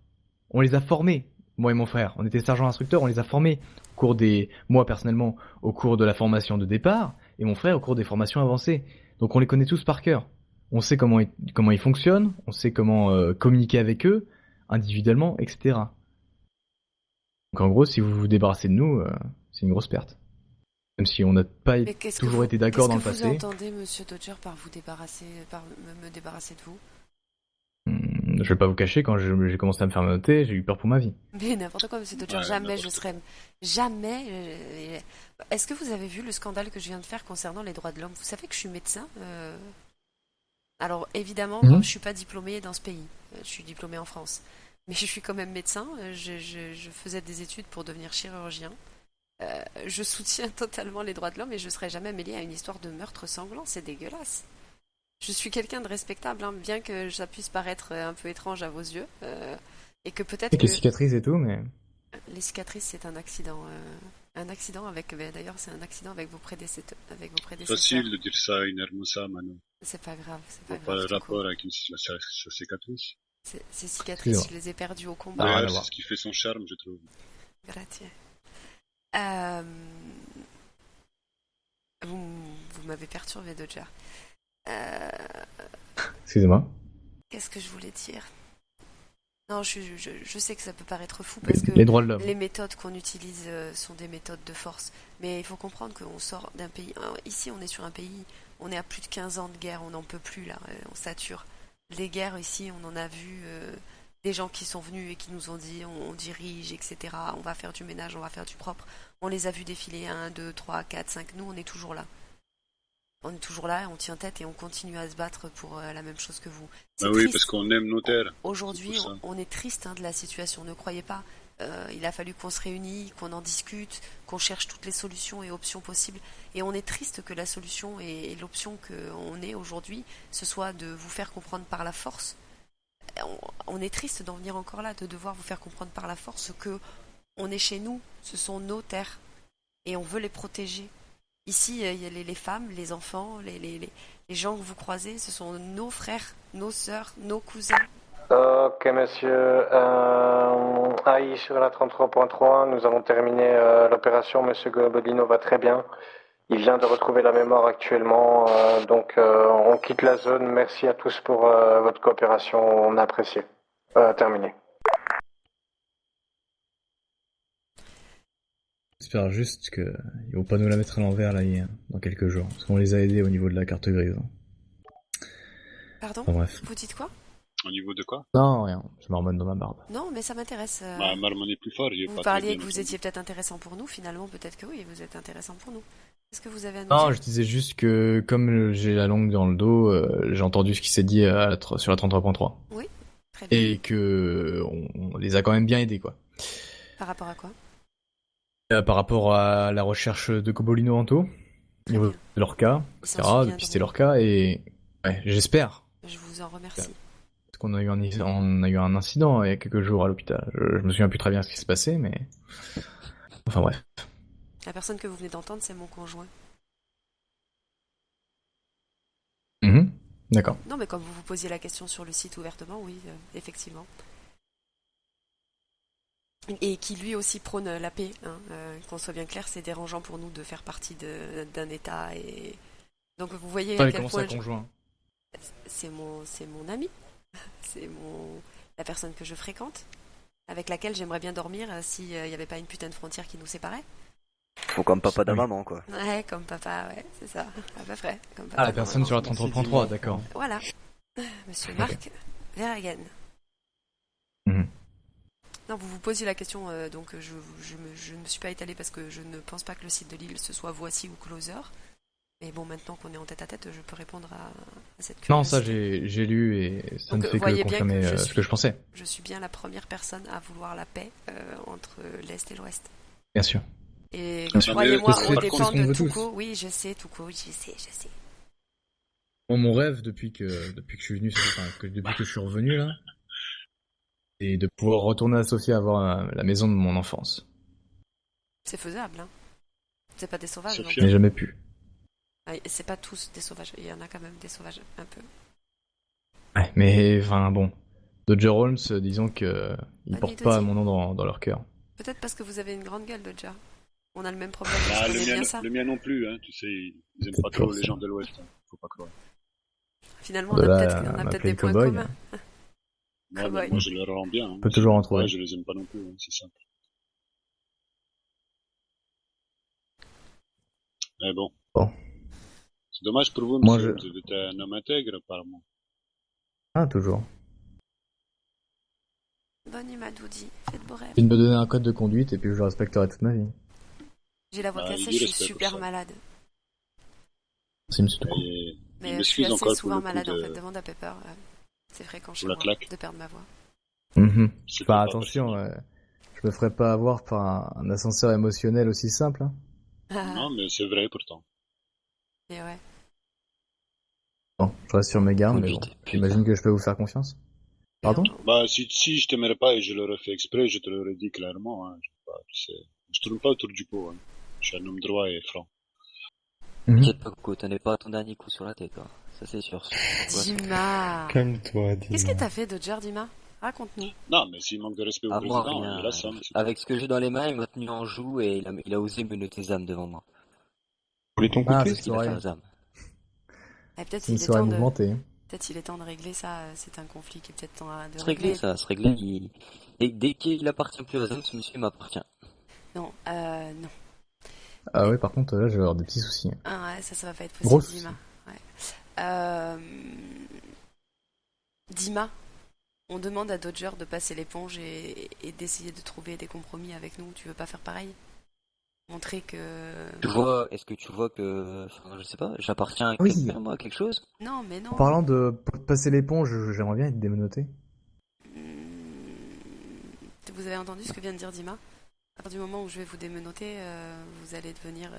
On les a formés, moi et mon frère, on était sergent instructeur, on les a formés au cours moi personnellement, au cours de la formation de départ, et mon frère au cours des formations avancées. Donc on les connaît tous par cœur. On sait comment ils fonctionnent, on sait comment communiquer avec eux, individuellement, etc. Donc en gros, si vous vous débarrassez de nous, c'est une grosse perte. Même si on n'a pas toujours été d'accord dans le passé. Qu'est-ce que vous entendez, Monsieur Dodger, par me débarrasser de vous? Je vais pas vous cacher, quand j'ai commencé à me faire noter, j'ai eu peur pour ma vie. Mais n'importe quoi, Monsieur Dodger, jamais je serais... Jamais... Est-ce que vous avez vu le scandale que je viens de faire concernant les droits de l'homme? Vous savez que je suis médecin Alors, évidemment, comme je suis pas diplômée dans ce pays, je suis diplômée en France, mais je suis quand même médecin, je faisais des études pour devenir chirurgien. Je soutiens totalement les droits de l'homme et je serais jamais mêlée à une histoire de meurtre sanglant, c'est dégueulasse. Je suis quelqu'un de respectable, hein, bien que ça puisse paraître un peu étrange à vos yeux, et que peut-être avec les cicatrices et tout, mais... Les cicatrices, c'est un accident avec... D'ailleurs, c'est un accident avec vos prédécesseurs. Facile de dire ça à une hermosa, Manon. C'est pas grave, pas le rapport avec sa cicatrice. Ces cicatrices, je les ai perdues au combat. C'est ce qui fait son charme, je trouve. Grazie. Vous m'avez perturbé, Dodger. Excusez-moi. Qu'est-ce que je voulais dire? Non, je sais que ça peut paraître fou parce que les méthodes qu'on utilise sont des méthodes de force. Mais il faut comprendre qu'on sort d'un pays... Ici, on est sur un pays, on est à plus de 15 ans de guerre, on n'en peut plus là, on sature. Les guerres ici, on en a vu des gens qui sont venus et qui nous ont dit on dirige, etc. On va faire du ménage, on va faire du propre. On les a vus défiler 1, 2, 3, 4, 5. Nous, on est toujours là. On est toujours là, on tient tête et on continue à se battre pour la même chose que vous. Bah oui, parce qu'on aime nos terres. Aujourd'hui, on est triste de la situation, ne croyez pas. Il a fallu qu'on se réunisse, qu'on en discute, qu'on cherche toutes les solutions et options possibles. Et on est triste que la solution et l'option qu'on ait aujourd'hui, ce soit de vous faire comprendre par la force. On est triste d'en venir encore là, de devoir vous faire comprendre par la force que on est chez nous, ce sont nos terres. Et on veut les protéger. Ici, il y a les femmes, les enfants, les gens que vous croisez, ce sont nos frères, nos sœurs, nos cousins. Ok, monsieur. Aïe, sur la 33.3, nous avons terminé l'opération. Monsieur Gobelino va très bien. Il vient de retrouver la mémoire actuellement. Donc, on quitte la zone. Merci à tous pour votre coopération. On a apprécié. Terminé. J'espère juste qu'ils vont pas nous la mettre à l'envers là dans quelques jours. Parce qu'on les a aidés au niveau de la carte grise. Pardon, bref. Vous dites quoi? Au niveau de quoi? Non, rien. Je marmonne dans ma barbe. Non, mais ça m'intéresse. Marmonner plus fort. Vous parliez que vous étiez peut-être intéressant pour nous. Finalement, peut-être que oui, vous êtes intéressant pour nous. Qu'est-ce que vous avez à nous dire? Non, je disais juste que comme j'ai la langue dans le dos, j'ai entendu ce qui s'est dit sur la 33.3. Oui, très bien. Et que on les a quand même bien aidés, quoi. Par rapport à quoi? Par rapport à la recherche de Cobolino Anto, au niveau de leur cas, etc., de pister leur cas, et ouais, j'espère. Je vous en remercie. Parce qu'on a eu un incident il y a quelques jours à l'hôpital. Je me souviens plus très bien ce qui s'est passé, mais... Enfin bref. La personne que vous venez d'entendre, c'est mon conjoint. D'accord. Non, mais comme vous vous posiez la question sur le site ouvertement, oui, effectivement. Et qui lui aussi prône la paix, hein. Qu'on soit bien clair, c'est dérangeant pour nous de faire partie d'un État et donc vous voyez à quel point conjoint. C'est mon ami, c'est la personne que je fréquente, avec laquelle j'aimerais bien dormir s'il n'y avait pas une putain de frontière qui nous séparait. Faut comme papa d'un maman, quoi. Ouais, comme papa, ouais, c'est ça, à peu près. Comme papa, la personne sur la 33.3, d'accord. Voilà, Monsieur Marc Verhagen. Non, vous vous posiez la question, donc je ne me suis pas étalée parce que je ne pense pas que le site de Lille ce soit Voici ou Closer. Mais bon, maintenant qu'on est en tête-à-tête, je peux répondre à cette question. Non, ça j'ai lu et ça ne fait que confirmer ce que je pensais. Je suis bien la première personne à vouloir la paix entre l'Est et l'Ouest. Bien sûr. Et croyez-moi, on dépend de Touko. Oui, je sais, Touko, je sais. Bon, mon rêve depuis que je suis venu, depuis que je suis revenu là, et de pouvoir retourner à Sofia avoir la maison de mon enfance. C'est faisable, hein. C'est pas des sauvages, non? Je n'ai jamais pu. C'est pas tous des sauvages, il y en a quand même des sauvages, un peu. Ouais, mais enfin bon. Dodger Holmes, disons que ils portent pas mon nom dans leur cœur. Peut-être parce que vous avez une grande gueule, Dodger. On a le même problème, le mien non plus, hein. Tu sais, ils aiment pas trop les gens de l'Ouest, hein. Faut pas croire. Finalement, on a peut-être des points communs. Ouais, moi je leur rends bien. Hein. On peut toujours en trouver. Ouais, je les aime pas non plus, hein. C'est simple. Mais bon. C'est dommage pour vous, monsieur. Vous êtes un homme intègre, apparemment. Ah, toujours. Bonne Madoudi, faites beau rêve. Il me donner un code de conduite et puis je le respecterai toute ma vie. J'ai la voix cassée, je suis super malade. Merci, monsieur Touko. Mais je suis assez souvent malade, en fait. Demande à Pepper. C'est fréquent chez moi de perdre ma voix. Enfin, attention, je me ferai pas avoir par un ascenseur émotionnel aussi simple. Hein. Non, mais c'est vrai pourtant. Et ouais. Bon, je reste sur mes gardes, mais bon. J'imagine que je peux vous faire confiance. Pardon? Bah, si je t'aimerais pas et je l'aurais fait exprès, je te l'aurais dit clairement. Hein. Je tourne pas autour du pot. Hein. Je suis un homme droit et franc. T'inquiète pas, Coco, t'en es pas à ton dernier coup sur la tête. Hein. Ça, c'est sûr. Dima. Calme-toi, Dima. Qu'est-ce que t'as fait, Dodger, Dima? Raconte-nous. Non, mais s'il manque de respect au président, rien. il la somme. Avec ce que j'ai dans les mains, il m'a tenu en joue et il a osé menotter les âmes devant moi. Vous voulez ton côté, c'est ce qu'il a fait aux âmes. Peut-être il est temps de régler ça. C'est un conflit qui est peut-être temps de régler. Se régler. Dès qu'il appartient plus aux hommes, ce monsieur m'appartient. Non. Ah ouais, par contre, là, je vais avoir des petits soucis. Ah ouais, ça va pas être possible, Dima. Ouais. Dima, on demande à Dodger de passer l'éponge et d'essayer de trouver des compromis avec nous. Tu veux pas faire pareil? Montrer que... Est-ce que tu vois que... Enfin, je sais pas, j'appartiens à quelque chose? Non, mais non. En parlant de passer l'éponge, j'aimerais bien être démenotté. Vous avez entendu ce que vient de dire Dima? À partir du moment où je vais vous démenoter, vous allez devenir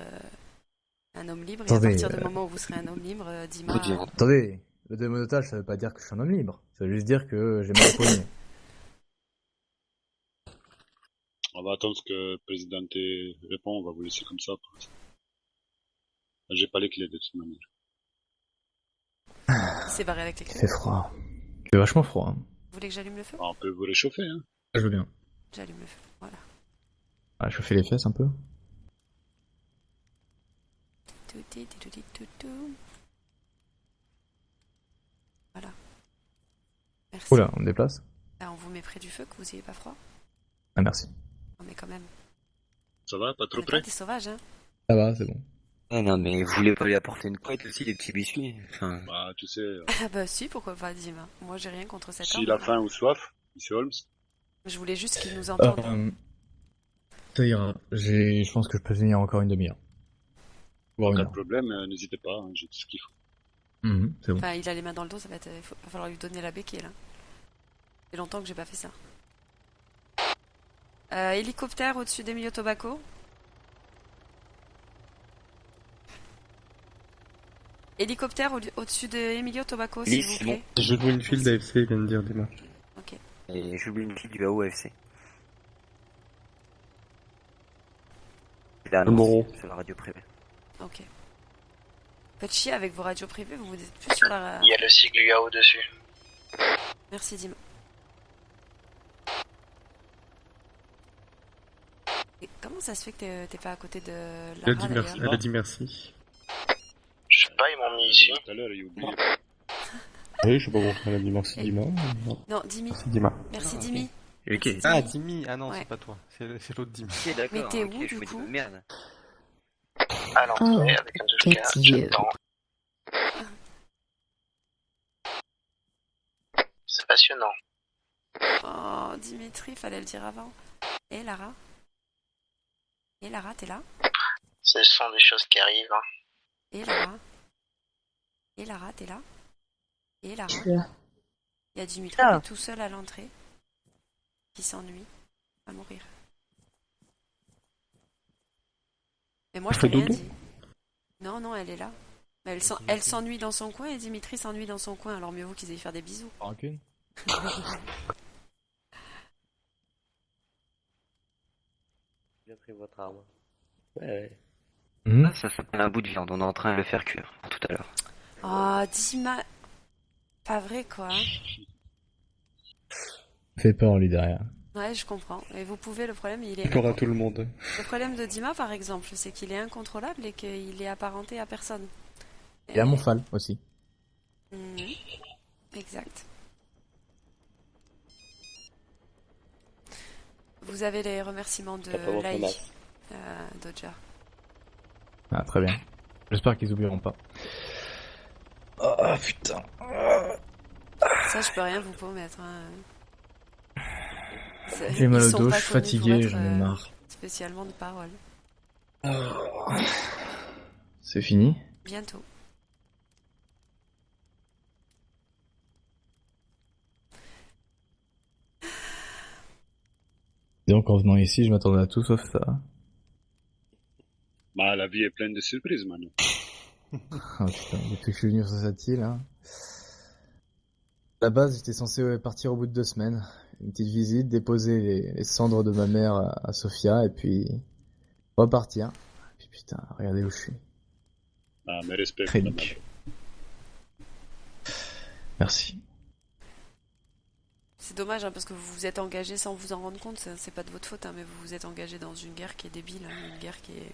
un homme libre. Et à partir du moment où vous serez un homme libre, Dima... Attendez, le démenotage, ça veut pas dire que je suis un homme libre. Ça veut juste dire que j'ai mal poigné. On va attendre que le président répond, on va vous laisser comme ça. J'ai pas les clés de toute manière. C'est barré avec les clés. C'est froid. C'est vachement froid. Hein. Vous voulez que j'allume le feu? On peut vous réchauffer, hein. Je veux bien. J'allume le feu, voilà. Ah, chauffer les fesses un peu. Voilà. Merci. Oula, on me déplace. On vous met près du feu, que vous ayez pas froid. Ah, merci. Non, mais quand même. Ça va, pas trop On est près? pas des sauvages, hein. Ça va, c'est bon. Ah non, mais vous voulez pas lui apporter une couette aussi, des petits biscuits? Enfin... Bah, tu sais... Ah bah si, pourquoi pas, Dima. Moi, j'ai rien contre cette S'il a faim ou soif, monsieur Holmes. Je voulais juste qu'il nous entende. Ça ira. Je pense que je peux tenir encore une demi-heure. Pas de problème, n'hésitez pas, hein, j'ai tout ce qu'il faut. C'est bon. Enfin, il a les mains dans le dos, ça va être... va falloir lui donner la béquille, là. Ça fait longtemps que j'ai pas fait ça. Hélicoptère au-dessus d'Emilio Tobacco. Hélicoptère au-dessus de Emilio Tobacco, s'il vous plaît. Je joue une file d'AFC, il vient de dire Dima. Ok. Et j'oublie une fille du AOFC. Il a annoncé sur la radio privée. Ok. Faites chier avec vos radios privées, vous êtes plus sur la... Il y a le sigle UAO dessus. Merci Dima. Et comment ça se fait que t'es pas à côté de Lara, Elle a dit merci. Je sais pas, ils m'ont mis ici. Tout à l'heure, il a oublié. Oui, je sais pas pourquoi elle a dit merci Dima. Non, Dimi. Merci Dima. Merci Dimi. Okay. Ah, Dimi. Ah non, ouais. c'est pas toi. C'est l'autre Dimi. Ok, d'accord. Mais t'es où, je du me dis, coup? merde. À l'entrée, avec un douche j'attends. C'est passionnant. Oh, Dimitri, fallait le dire avant. Et Lara? Et Lara, t'es là? Ce sont des choses qui arrivent. Hein. Et Lara? Et Lara, t'es là? Et Lara? Il y a Dimitri qui est tout seul à l'entrée. Qui s'ennuie. À mourir. Et moi, je t'ai rien dit. Non, non, elle est là. Elle s'ennuie dans son coin et Dimitri s'ennuie dans son coin. Alors mieux vaut qu'ils aillent faire des bisous. Rancune. J'ai pris votre arme. Ouais. Ça s'appelle un bout de viande, on est en train de le faire cuire tout à l'heure. Oh, Dima... Pas vrai, quoi. Fait peur, lui, derrière. Ouais, je comprends. Et vous pouvez, le problème, il est... Il aura tout le monde. Le problème de Dima, par exemple, c'est qu'il est incontrôlable et qu'il est apparenté à personne. Et à Monfal, aussi. Exact. Vous avez les remerciements de Lai, Dodger. Ah, très bien. J'espère qu'ils oublieront pas. Oh, putain. Ça, je peux rien vous promettre. Hein. J'ai mal au dos, je suis fatigué, j'en ai marre. Spécialement de parole. C'est fini? Bientôt. Donc en venant ici, je m'attendais à tout sauf ça. Bah, la vie est pleine de surprises, Manu. Oh putain, depuis que je suis venu sur cette île, hein. À la base, j'étais censé partir au bout de 2 semaines. Une petite visite, déposer les cendres de ma mère à Sofia, et puis repartir. Et puis putain, regardez où je suis. Ah, mais respect. Merci. C'est dommage, hein, parce que vous vous êtes engagé sans vous en rendre compte. C'est pas de votre faute, hein, mais vous vous êtes engagé dans une guerre qui est débile, hein, une guerre qui est...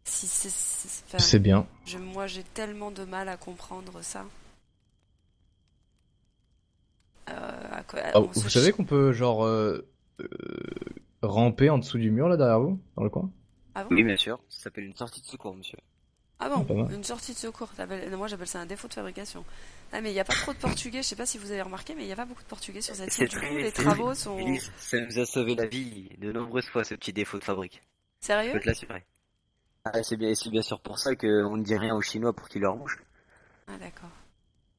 C'est bien. Moi, j'ai tellement de mal à comprendre ça. Vous savez qu'on peut genre ramper en dessous du mur là derrière vous, dans le coin? Ah bon? Oui, bien sûr. Ça s'appelle une sortie de secours, monsieur. Ah bon, une sortie de secours. Moi, j'appelle ça un défaut de fabrication. Ah, mais il n'y a pas trop de portugais. Je sais pas si vous avez remarqué, mais il n'y a pas beaucoup de portugais sur cette île. Du coup, les travaux sont... Ça nous a sauvé la vie de nombreuses fois, ce petit défaut de fabrique. Sérieux? Je peux te l'assurer. Ah, c'est bien sûr pour ça qu'on ne dit rien aux Chinois pour qu'ils leur bouchent. Ah, d'accord.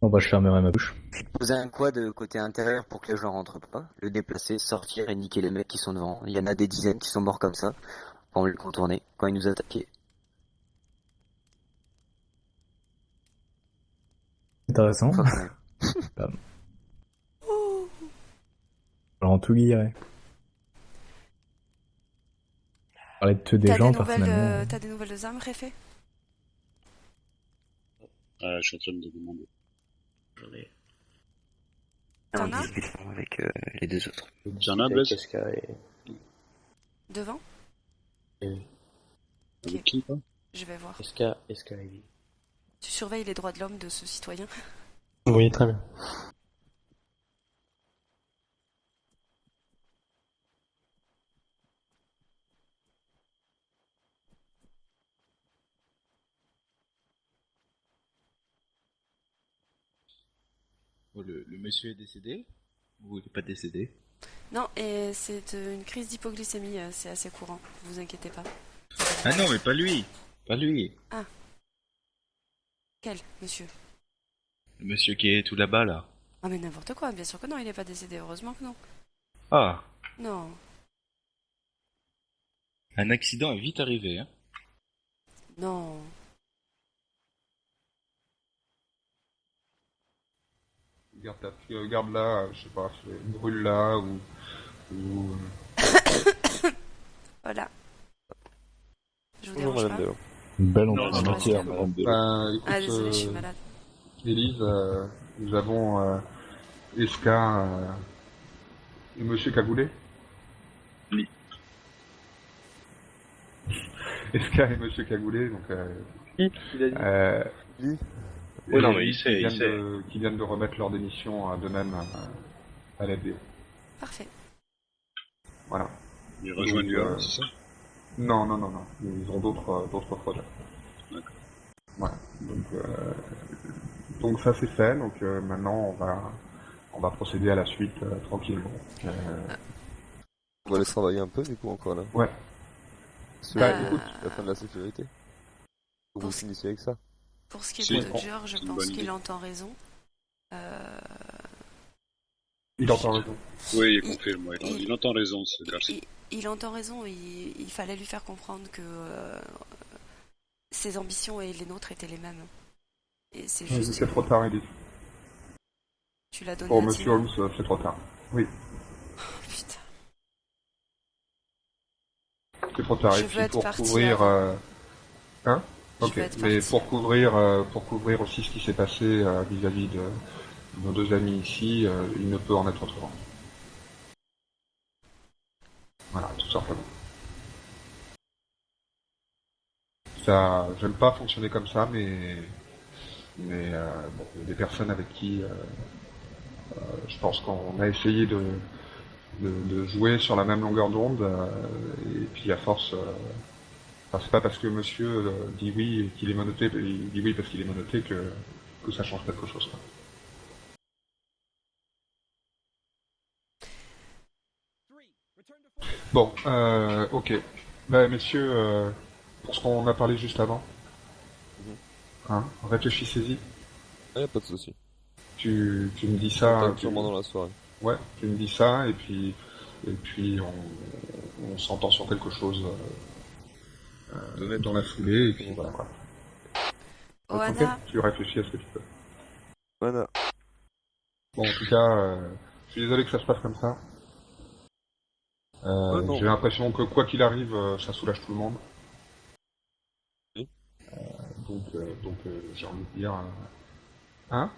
Bon bah je fermerai ma bouche. Poser un quad de côté intérieur pour que les gens rentrent pas, le déplacer, sortir et niquer les mecs qui sont devant. Il y en a des dizaines qui sont morts comme ça, pour le contourner, quand ils nous attaquaient. Intéressant. Alors en tout guillerait. Parler de tuer des gens personnellement. T'as des nouvelles de Zam, Réfé? Je suis en train de demander. J'en ai. T'en as avec les deux autres. J'en ai, Blaise. Devant Avec qui, quoi? Je vais voir. Eska, Tu surveilles les droits de l'homme de ce citoyen? Oui, très bien. Le monsieur est décédé? Ou il n'est pas décédé? Non, et c'est une crise d'hypoglycémie, c'est assez courant, vous inquiétez pas. Ah non, mais pas lui! Pas lui! Ah. Quel, monsieur? Le monsieur qui est tout là-bas, là. Ah mais n'importe quoi, bien sûr que non, il n'est pas décédé, heureusement que non. Ah! Non. Un accident est vite arrivé, hein? Non. Garde là, je sais pas, brûle là ou... Voilà. Je vous dérange pas. Une belle entière, madame Delo. Ah désolé, je suis malade. Élise, nous avons Eska et Monsieur Cagoulé. Oui. Eska et Monsieur Cagoulé, donc... Il a dit. Oui, non, mais il sait. Qui viennent de remettre leur démission d'eux-mêmes à la FDO. Parfait. Voilà. Ils rejoignent l'UA, c'est ça? Non. Ils ont d'autres projets. D'accord. Voilà. Donc ça c'est fait. Donc maintenant on va procéder à la suite tranquillement. On va laisser travailler un peu du coup encore là. Ouais. C'est la fin de la sécurité. Vous finissez avec ça. Pour ce qui est de Dodger, je pense qu'il entend raison. Il entend raison. Oui, il confirme. Il entend raison, ce garçon. Il entend raison. Il fallait lui faire comprendre que ses ambitions et les nôtres étaient les mêmes. Et c'est juste. C'est trop tard, Elise. Tu l'as donné. Pour Monsieur Holmes, c'est trop tard. Oui. Oh, putain. C'est trop tard. Et puis pour couvrir. Hein? Ok, mais pour couvrir aussi ce qui s'est passé vis-à-vis de nos deux amis ici, il ne peut en être autrement. Voilà, tout simplement. Ça, j'aime pas fonctionner comme ça, mais bon, il y a des personnes avec qui je pense qu'on a essayé de jouer sur la même longueur d'onde, et puis à force. C'est pas parce que monsieur dit oui qu'il est menotté, il dit oui parce qu'il est menotté que ça change quelque chose. Quoi. Bon, ok. Bah, messieurs, pour ce qu'on a parlé juste avant, hein, réfléchissez-y. Pas de souci. Tu me dis ça. Sûrement dans la soirée. Ouais, tu me dis ça et puis on s'entend sur quelque chose. Dans la foulée et puis voilà quoi. Oana. Tu réfléchis à ce que tu peux. Voilà. Bon, en tout cas, je suis désolé que ça se passe comme ça. J'ai l'impression que quoi qu'il arrive, ça soulage tout le monde. Oui. Donc j'ai envie de dire... Hein?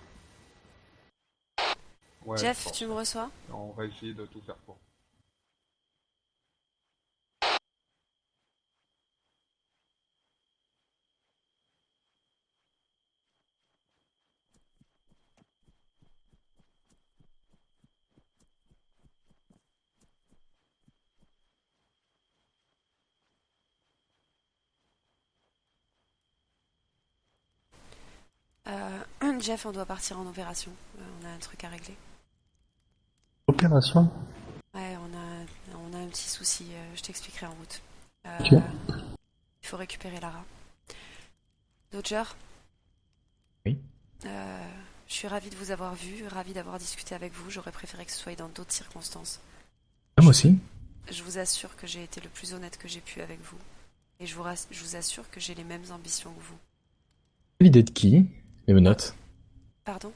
Ouais, Jeff, tu me reçois? On va essayer de tout faire pour. Jeff, on doit partir en opération. On a un truc à régler. Opération? Ouais, on a un petit souci. Je t'expliquerai en route. Ok. Il faut récupérer Lara. Dodger? Oui. Je suis ravie de vous avoir vu, ravie d'avoir discuté avec vous. J'aurais préféré que ce soit dans d'autres circonstances. Moi aussi. Je vous assure que j'ai été le plus honnête que j'ai pu avec vous. Et je vous assure que j'ai les mêmes ambitions que vous. L'idée de qui? Les menottes. Pardon?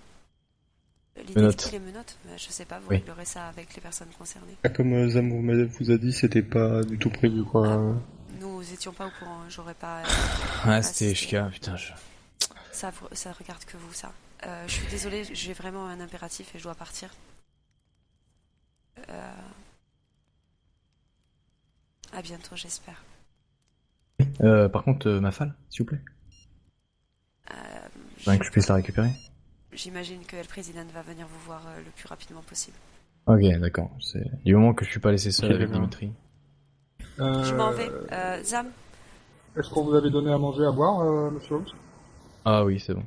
L'idée de qui les menottes? Je sais pas, vous réglerez ça avec les personnes concernées. Comme Zam vous a dit, c'était pas du tout prévu quoi. Nous étions pas au courant, j'aurais pas... c'était Ishka, putain. Ça regarde que vous, ça. Je suis désolée, j'ai vraiment un impératif et je dois partir. À bientôt, j'espère. Par contre, ma falle, s'il vous plaît. Que je puisse la récupérer. J'imagine que le président va venir vous voir le plus rapidement possible. Ok, d'accord. C'est du moment que je suis pas laissé seul avec Dimitri. Je m'en vais. Zam. Est-ce qu'on vous avait donné à manger, à boire, monsieur Holmes? Ah oui, c'est bon.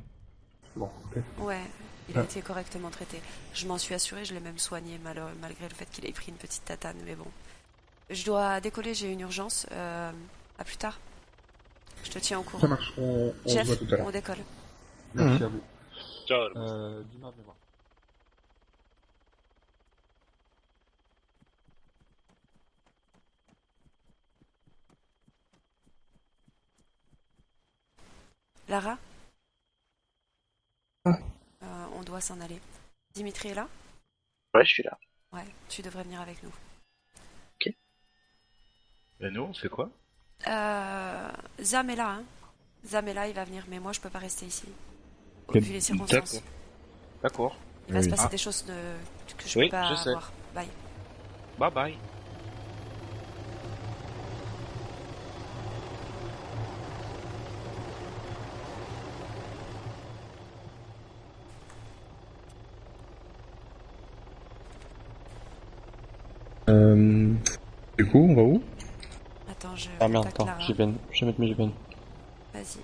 Bon, ok. Ouais, il a été correctement traité. Je m'en suis assuré, je l'ai même soigné malgré le fait qu'il ait pris une petite tatane, mais bon. Je dois décoller, j'ai une urgence. À plus tard. Je te tiens au courant. Ça marche, on se voit tout à l'heure. On décolle. Merci à vous. Ciao. Dis-moi, viens voir. Lara, on doit s'en aller. Dimitri est là? Ouais, je suis là. Ouais, tu devrais venir avec nous. Ok. Ben nous, on fait quoi? Zam est là, hein. Zam est là, il va venir, mais moi je peux pas rester ici. Vu les circonstances. D'accord. Il va se passer des choses que je peux pas voir. Bye. Bye bye. Du coup, on va où? Attends, je. Ah merde, attends, je vais mettre mes GPN. Vas-y.